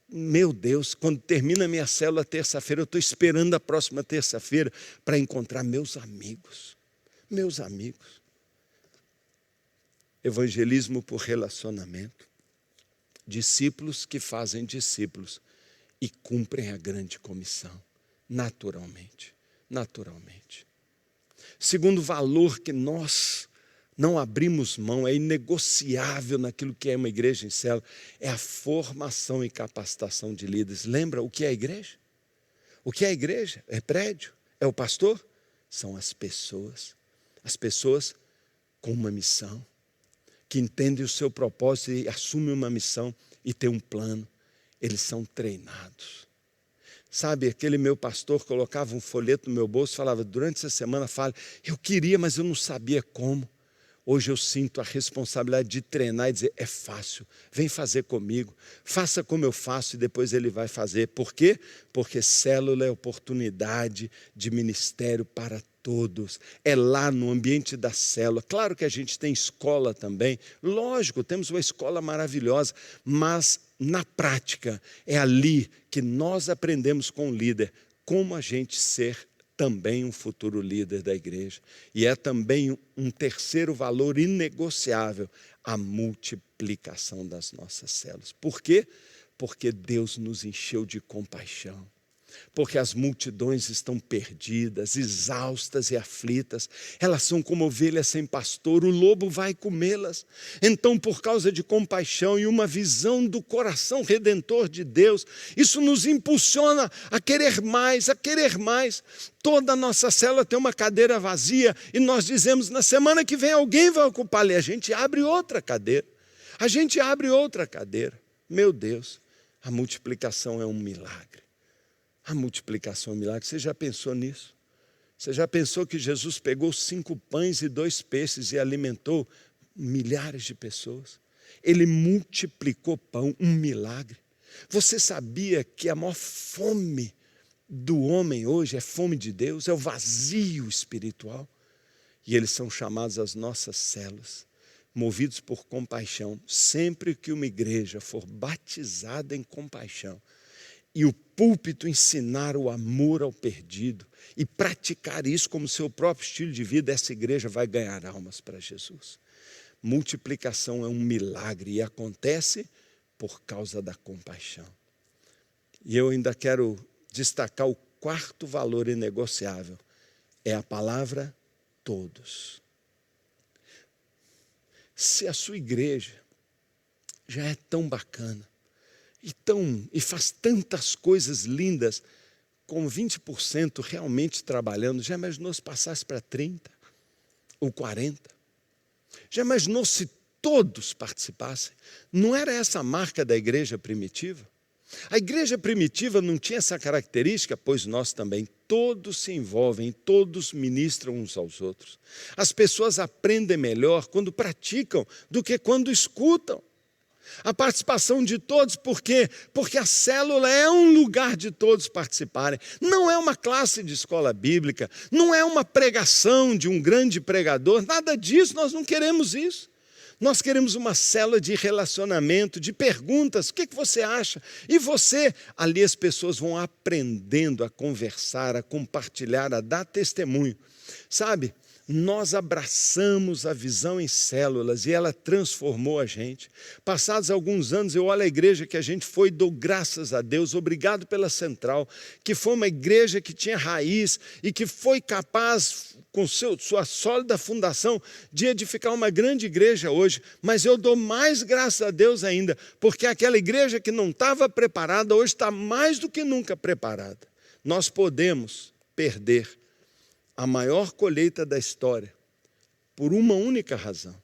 Meu Deus, quando termina a minha célula terça-feira, eu estou esperando a próxima terça-feira para encontrar meus amigos. Meus amigos. Evangelismo por relacionamento. Discípulos que fazem discípulos e cumprem a grande comissão, naturalmente, naturalmente. Segundo valor que nós não abrimos mão, é inegociável naquilo que é uma igreja em célula, é a formação e capacitação de líderes. Lembra o que é a igreja? O que é a igreja? É prédio? É o pastor? São as pessoas com uma missão, que entendem o seu propósito e assumem uma missão e têm um plano. Eles são treinados. Sabe, aquele meu pastor colocava um folheto no meu bolso e falava, durante essa semana, fala, eu queria, mas eu não sabia como. Hoje eu sinto a responsabilidade de treinar e dizer, é fácil, vem fazer comigo, faça como eu faço e depois ele vai fazer. Por quê? Porque célula é oportunidade de ministério para todos. É lá no ambiente da célula. Claro que a gente tem escola também, lógico, temos uma escola maravilhosa, mas na prática é ali que nós aprendemos com o líder como a gente ser também um futuro líder da igreja. E é também um terceiro valor inegociável, a multiplicação das nossas células. Por quê? Porque Deus nos encheu de compaixão. Porque as multidões estão perdidas, exaustas e aflitas. Elas são como ovelhas sem pastor, o lobo vai comê-las. Então, por causa de compaixão e uma visão do coração redentor de Deus, isso nos impulsiona a querer mais, a querer mais. Toda a nossa célula tem uma cadeira vazia e nós dizemos, na semana que vem alguém vai ocupar ali. A gente abre outra cadeira. A gente abre outra cadeira. Meu Deus, a multiplicação é um milagre. A multiplicação é um milagre. Você já pensou nisso? Você já pensou que Jesus pegou 5 pães e 2 peixes e alimentou milhares de pessoas? Ele multiplicou pão, um milagre. Você sabia que a maior fome do homem hoje é fome de Deus? É o vazio espiritual. E eles são chamados as nossas células, movidos por compaixão. Sempre que uma igreja for batizada em compaixão, e o púlpito ensinar o amor ao perdido e praticar isso como seu próprio estilo de vida, essa igreja vai ganhar almas para Jesus. Multiplicação é um milagre e acontece por causa da compaixão. E eu ainda quero destacar o 4º valor inegociável, é a palavra todos. Se a sua igreja já é tão bacana, e faz tantas coisas lindas, com 20% realmente trabalhando, já imaginou se passasse para 30% ou 40%? Já imaginou se todos participassem? Não era essa a marca da igreja primitiva? A igreja primitiva não tinha essa característica, pois nós também. Todos se envolvem, todos ministram uns aos outros. As pessoas aprendem melhor quando praticam do que quando escutam. A participação de todos, por quê? Porque a célula é um lugar de todos participarem. Não é uma classe de escola bíblica, não é uma pregação de um grande pregador, nada disso, nós não queremos isso. Nós queremos uma célula de relacionamento, de perguntas, o que você acha? E você, ali as pessoas vão aprendendo a conversar, a compartilhar, a dar testemunho. Sabe? Nós abraçamos a visão em células e ela transformou a gente. Passados alguns anos, eu olho a igreja que a gente foi, dou graças a Deus, obrigado pela Central, que foi uma igreja que tinha raiz e que foi capaz, com sua sólida fundação, de edificar uma grande igreja hoje. Mas eu dou mais graças a Deus ainda, porque aquela igreja que não estava preparada, hoje está mais do que nunca preparada. Nós podemos perder a maior colheita da história, por uma única razão: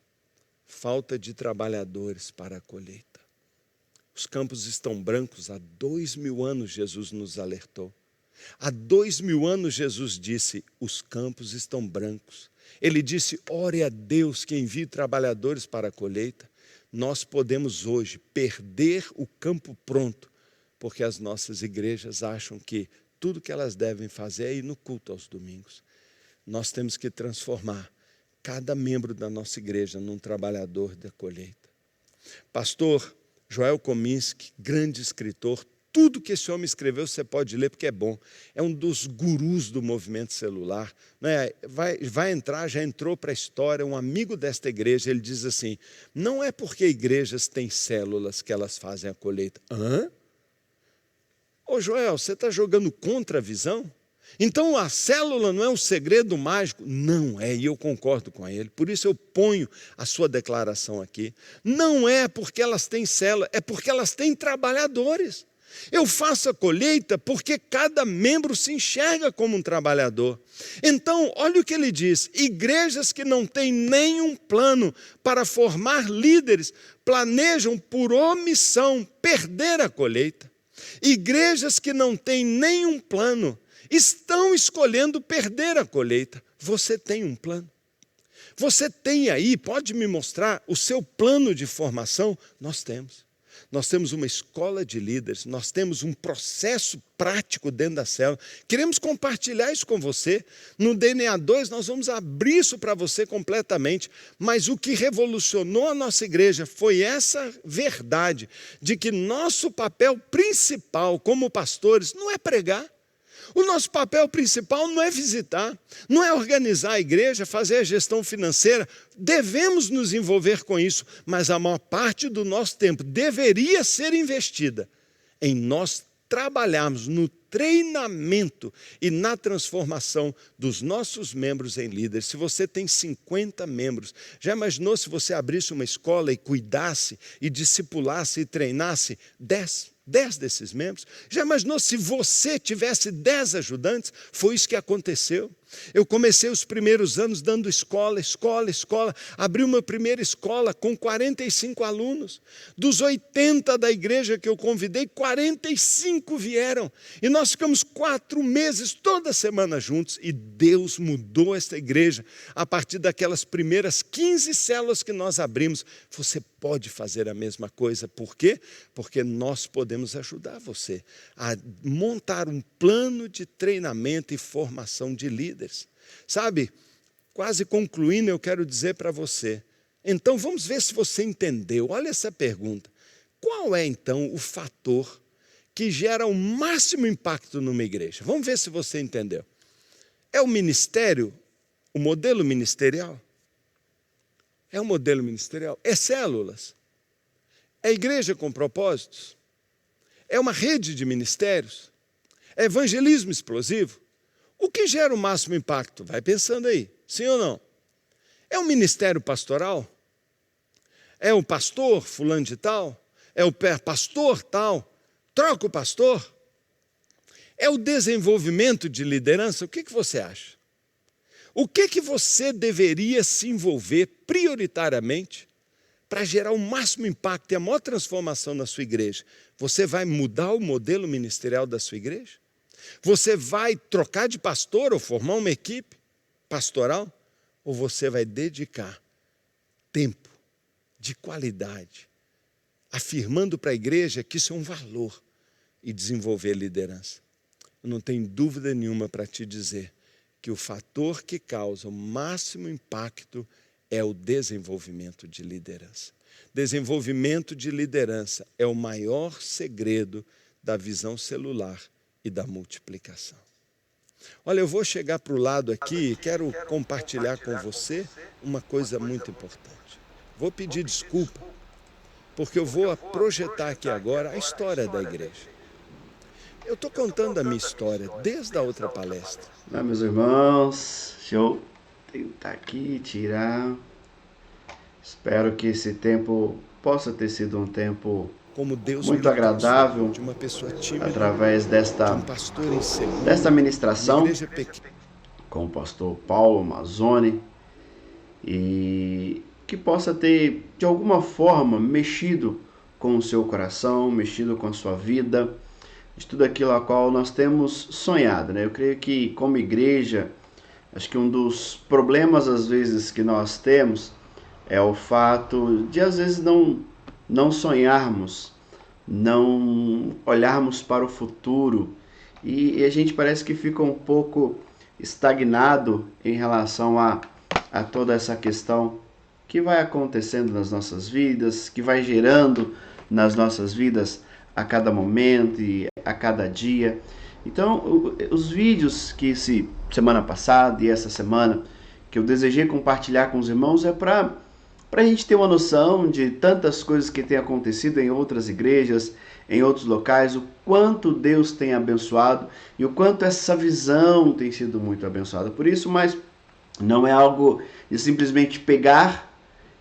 falta de trabalhadores para a colheita. Os campos estão brancos há 2000 anos, Jesus nos alertou. Há 2000 anos Jesus disse, os campos estão brancos. Ele disse, ore a Deus que envie trabalhadores para a colheita. Nós podemos hoje perder o campo pronto, porque as nossas igrejas acham que tudo que elas devem fazer é ir no culto aos domingos. Nós temos que transformar cada membro da nossa igreja num trabalhador da colheita. Pastor Joel Kominski, grande escritor, tudo que esse homem escreveu você pode ler porque é bom. É um dos gurus do movimento celular. Né? Vai entrar, já entrou para a história, um amigo desta igreja, ele diz assim, não é porque igrejas têm células que elas fazem a colheita. Hã? Ô Joel, você está jogando contra a visão? Então a célula não é um segredo mágico? Não é, e eu concordo com ele. Por isso eu ponho a sua declaração aqui. Não é porque elas têm célula, é porque elas têm trabalhadores. Eu faço a colheita porque cada membro se enxerga como um trabalhador. Então, olha o que ele diz, igrejas que não têm nenhum plano para formar líderes, planejam por omissão perder a colheita. Igrejas que não têm nenhum plano, estão escolhendo perder a colheita. Você tem um plano? Você tem aí, pode me mostrar o seu plano de formação? Nós temos. Nós temos uma escola de líderes, nós temos um processo prático dentro da célula. Queremos compartilhar isso com você. No DNA 2 nós vamos abrir isso para você completamente. Mas o que revolucionou a nossa igreja foi essa verdade de que nosso papel principal como pastores não é pregar. O nosso papel principal não é visitar, não é organizar a igreja, fazer a gestão financeira. Devemos nos envolver com isso, mas a maior parte do nosso tempo deveria ser investida em nós trabalharmos no treinamento e na transformação dos nossos membros em líderes. Se você tem 50 membros, já imaginou se você abrisse uma escola e cuidasse, e discipulasse e treinasse 10 desses membros? Já imaginou se você tivesse 10 ajudantes? Foi isso que aconteceu. Eu comecei os primeiros anos dando escola. Abri uma primeira escola com 45 alunos. Dos 80 da igreja que eu convidei, 45 vieram. E nós ficamos 4 meses, toda semana juntos. E Deus mudou esta igreja a partir daquelas primeiras 15 células que nós abrimos. Você pode fazer a mesma coisa. Por quê? Porque nós podemos ajudar você a montar um plano de treinamento e formação de líderes. Sabe, quase concluindo, eu quero dizer para você, então vamos ver se você entendeu. Olha essa pergunta. Qual é então o fator que gera o máximo impacto numa igreja? Vamos ver se você entendeu. É o ministério, o modelo ministerial? É o modelo ministerial? É células? É igreja com propósitos? É uma rede de ministérios? É evangelismo explosivo? O que gera o máximo impacto? Vai pensando aí, sim ou não? É o ministério pastoral? É o pastor fulano de tal? É o pastor tal? Troca o pastor? É o desenvolvimento de liderança? O que você acha? O que você deveria se envolver prioritariamente para gerar o máximo impacto e a maior transformação na sua igreja? Você vai mudar o modelo ministerial da sua igreja? Você vai trocar de pastor ou formar uma equipe pastoral? Ou você vai dedicar tempo de qualidade, afirmando para a igreja que isso é um valor e desenvolver liderança? Eu não tenho dúvida nenhuma para te dizer que o fator que causa o máximo impacto é o desenvolvimento de liderança. Desenvolvimento de liderança é o maior segredo da visão celular e da multiplicação. Olha, eu vou chegar para o lado aqui e quero compartilhar com você uma coisa muito importante. Vou pedir desculpa, porque eu vou projetar aqui agora a história da igreja. Eu estou contando a minha história desde a outra palestra. Meus irmãos, deixa eu tentar aqui tirar. Espero que esse tempo possa ter sido um tempo Como Deus muito me agradável de uma pessoa tímida, através de desta um pastor inseguro, ministração uma igreja pequena. com o pastor Paulo Mazzoni, e que possa ter de alguma forma mexido com o seu coração, mexido com a sua vida, de tudo aquilo a qual nós temos sonhado, né? Eu creio que como igreja, acho que um dos problemas às vezes que nós temos é o fato de às vezes não sonharmos não olharmos para o futuro e a gente parece que fica um pouco estagnado em relação a toda essa questão que vai acontecendo nas nossas vidas, que vai gerando nas nossas vidas a cada momento e a cada dia. Então, os vídeos que semana passada e essa semana que eu desejei compartilhar com os irmãos é para a gente ter uma noção de tantas coisas que têm acontecido em outras igrejas, em outros locais, o quanto Deus tem abençoado e o quanto essa visão tem sido muito abençoada. Por isso, mas não é algo de simplesmente pegar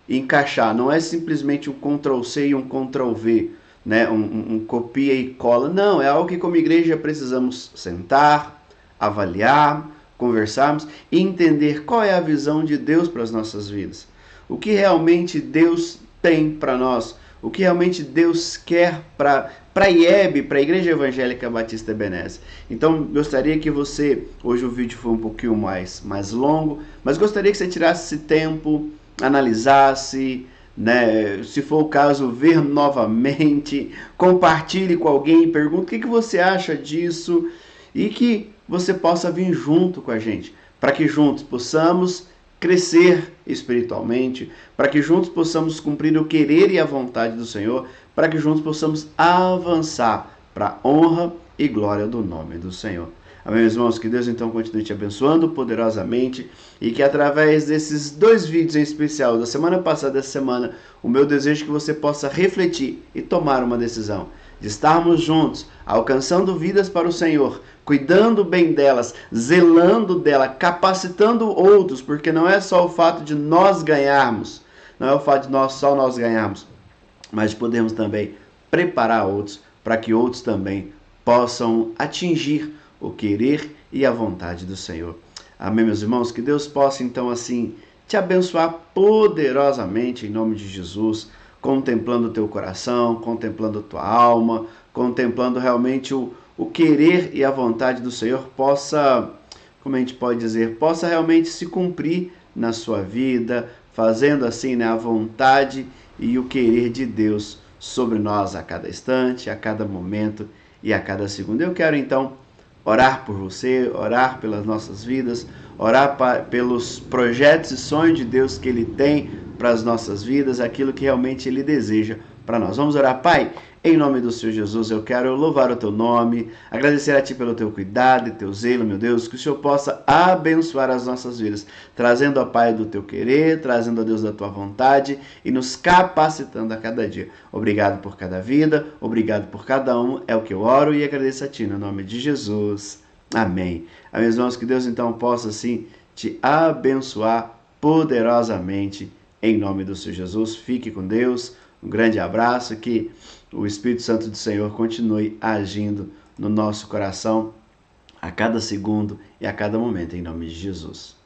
e encaixar, não é simplesmente um Ctrl+C e um Ctrl+V, né? um copia e cola. Não, é algo que como igreja precisamos sentar, avaliar, conversarmos e entender qual é a visão de Deus para as nossas vidas. O que realmente Deus tem para nós, o que realmente Deus quer para a IEB, para a Igreja Evangélica Batista Ebenezer. Então, gostaria que você, hoje o vídeo foi um pouquinho mais longo, mas gostaria que você tirasse esse tempo, analisasse, né? Se for o caso, ver novamente, compartilhe com alguém, pergunte o que você acha disso e que você possa vir junto com a gente, para que juntos possamos crescer espiritualmente, para que juntos possamos cumprir o querer e a vontade do Senhor, para que juntos possamos avançar para a honra e glória do nome do Senhor. Amém, meus irmãos? Que Deus então continue te abençoando poderosamente e que através desses 2 vídeos em especial, da semana passada e dessa semana, o meu desejo é que você possa refletir e tomar uma decisão de estarmos juntos, alcançando vidas para o Senhor, cuidando bem delas, zelando dela, capacitando outros, porque não é só o fato de nós ganharmos, não é o fato de só nós ganharmos, mas de podermos também preparar outros para que outros também possam atingir o querer e a vontade do Senhor. Amém, meus irmãos? Que Deus possa então assim te abençoar poderosamente em nome de Jesus, contemplando o teu coração, contemplando a tua alma, contemplando realmente o querer e a vontade do Senhor possa, como a gente pode dizer, possa realmente se cumprir na sua vida, fazendo assim, né, a vontade e o querer de Deus sobre nós a cada instante, a cada momento e a cada segundo. Eu quero então orar por você, orar pelas nossas vidas, orar pelos projetos e sonhos de Deus que Ele tem para as nossas vidas, aquilo que realmente Ele deseja para nós. Vamos orar. Pai, em nome do Senhor Jesus, eu quero louvar o Teu nome, agradecer a Ti pelo Teu cuidado e Teu zelo, meu Deus, que o Senhor possa abençoar as nossas vidas, trazendo a Pai do Teu querer, trazendo a Deus da Tua vontade e nos capacitando a cada dia. Obrigado por cada vida, obrigado por cada um, é o que eu oro e agradeço a Ti, no nome de Jesus. Amém. Amém, irmãos, que Deus então possa assim te abençoar poderosamente em nome do Senhor Jesus. Fique com Deus, um grande abraço, que o Espírito Santo do Senhor continue agindo no nosso coração a cada segundo e a cada momento, em nome de Jesus.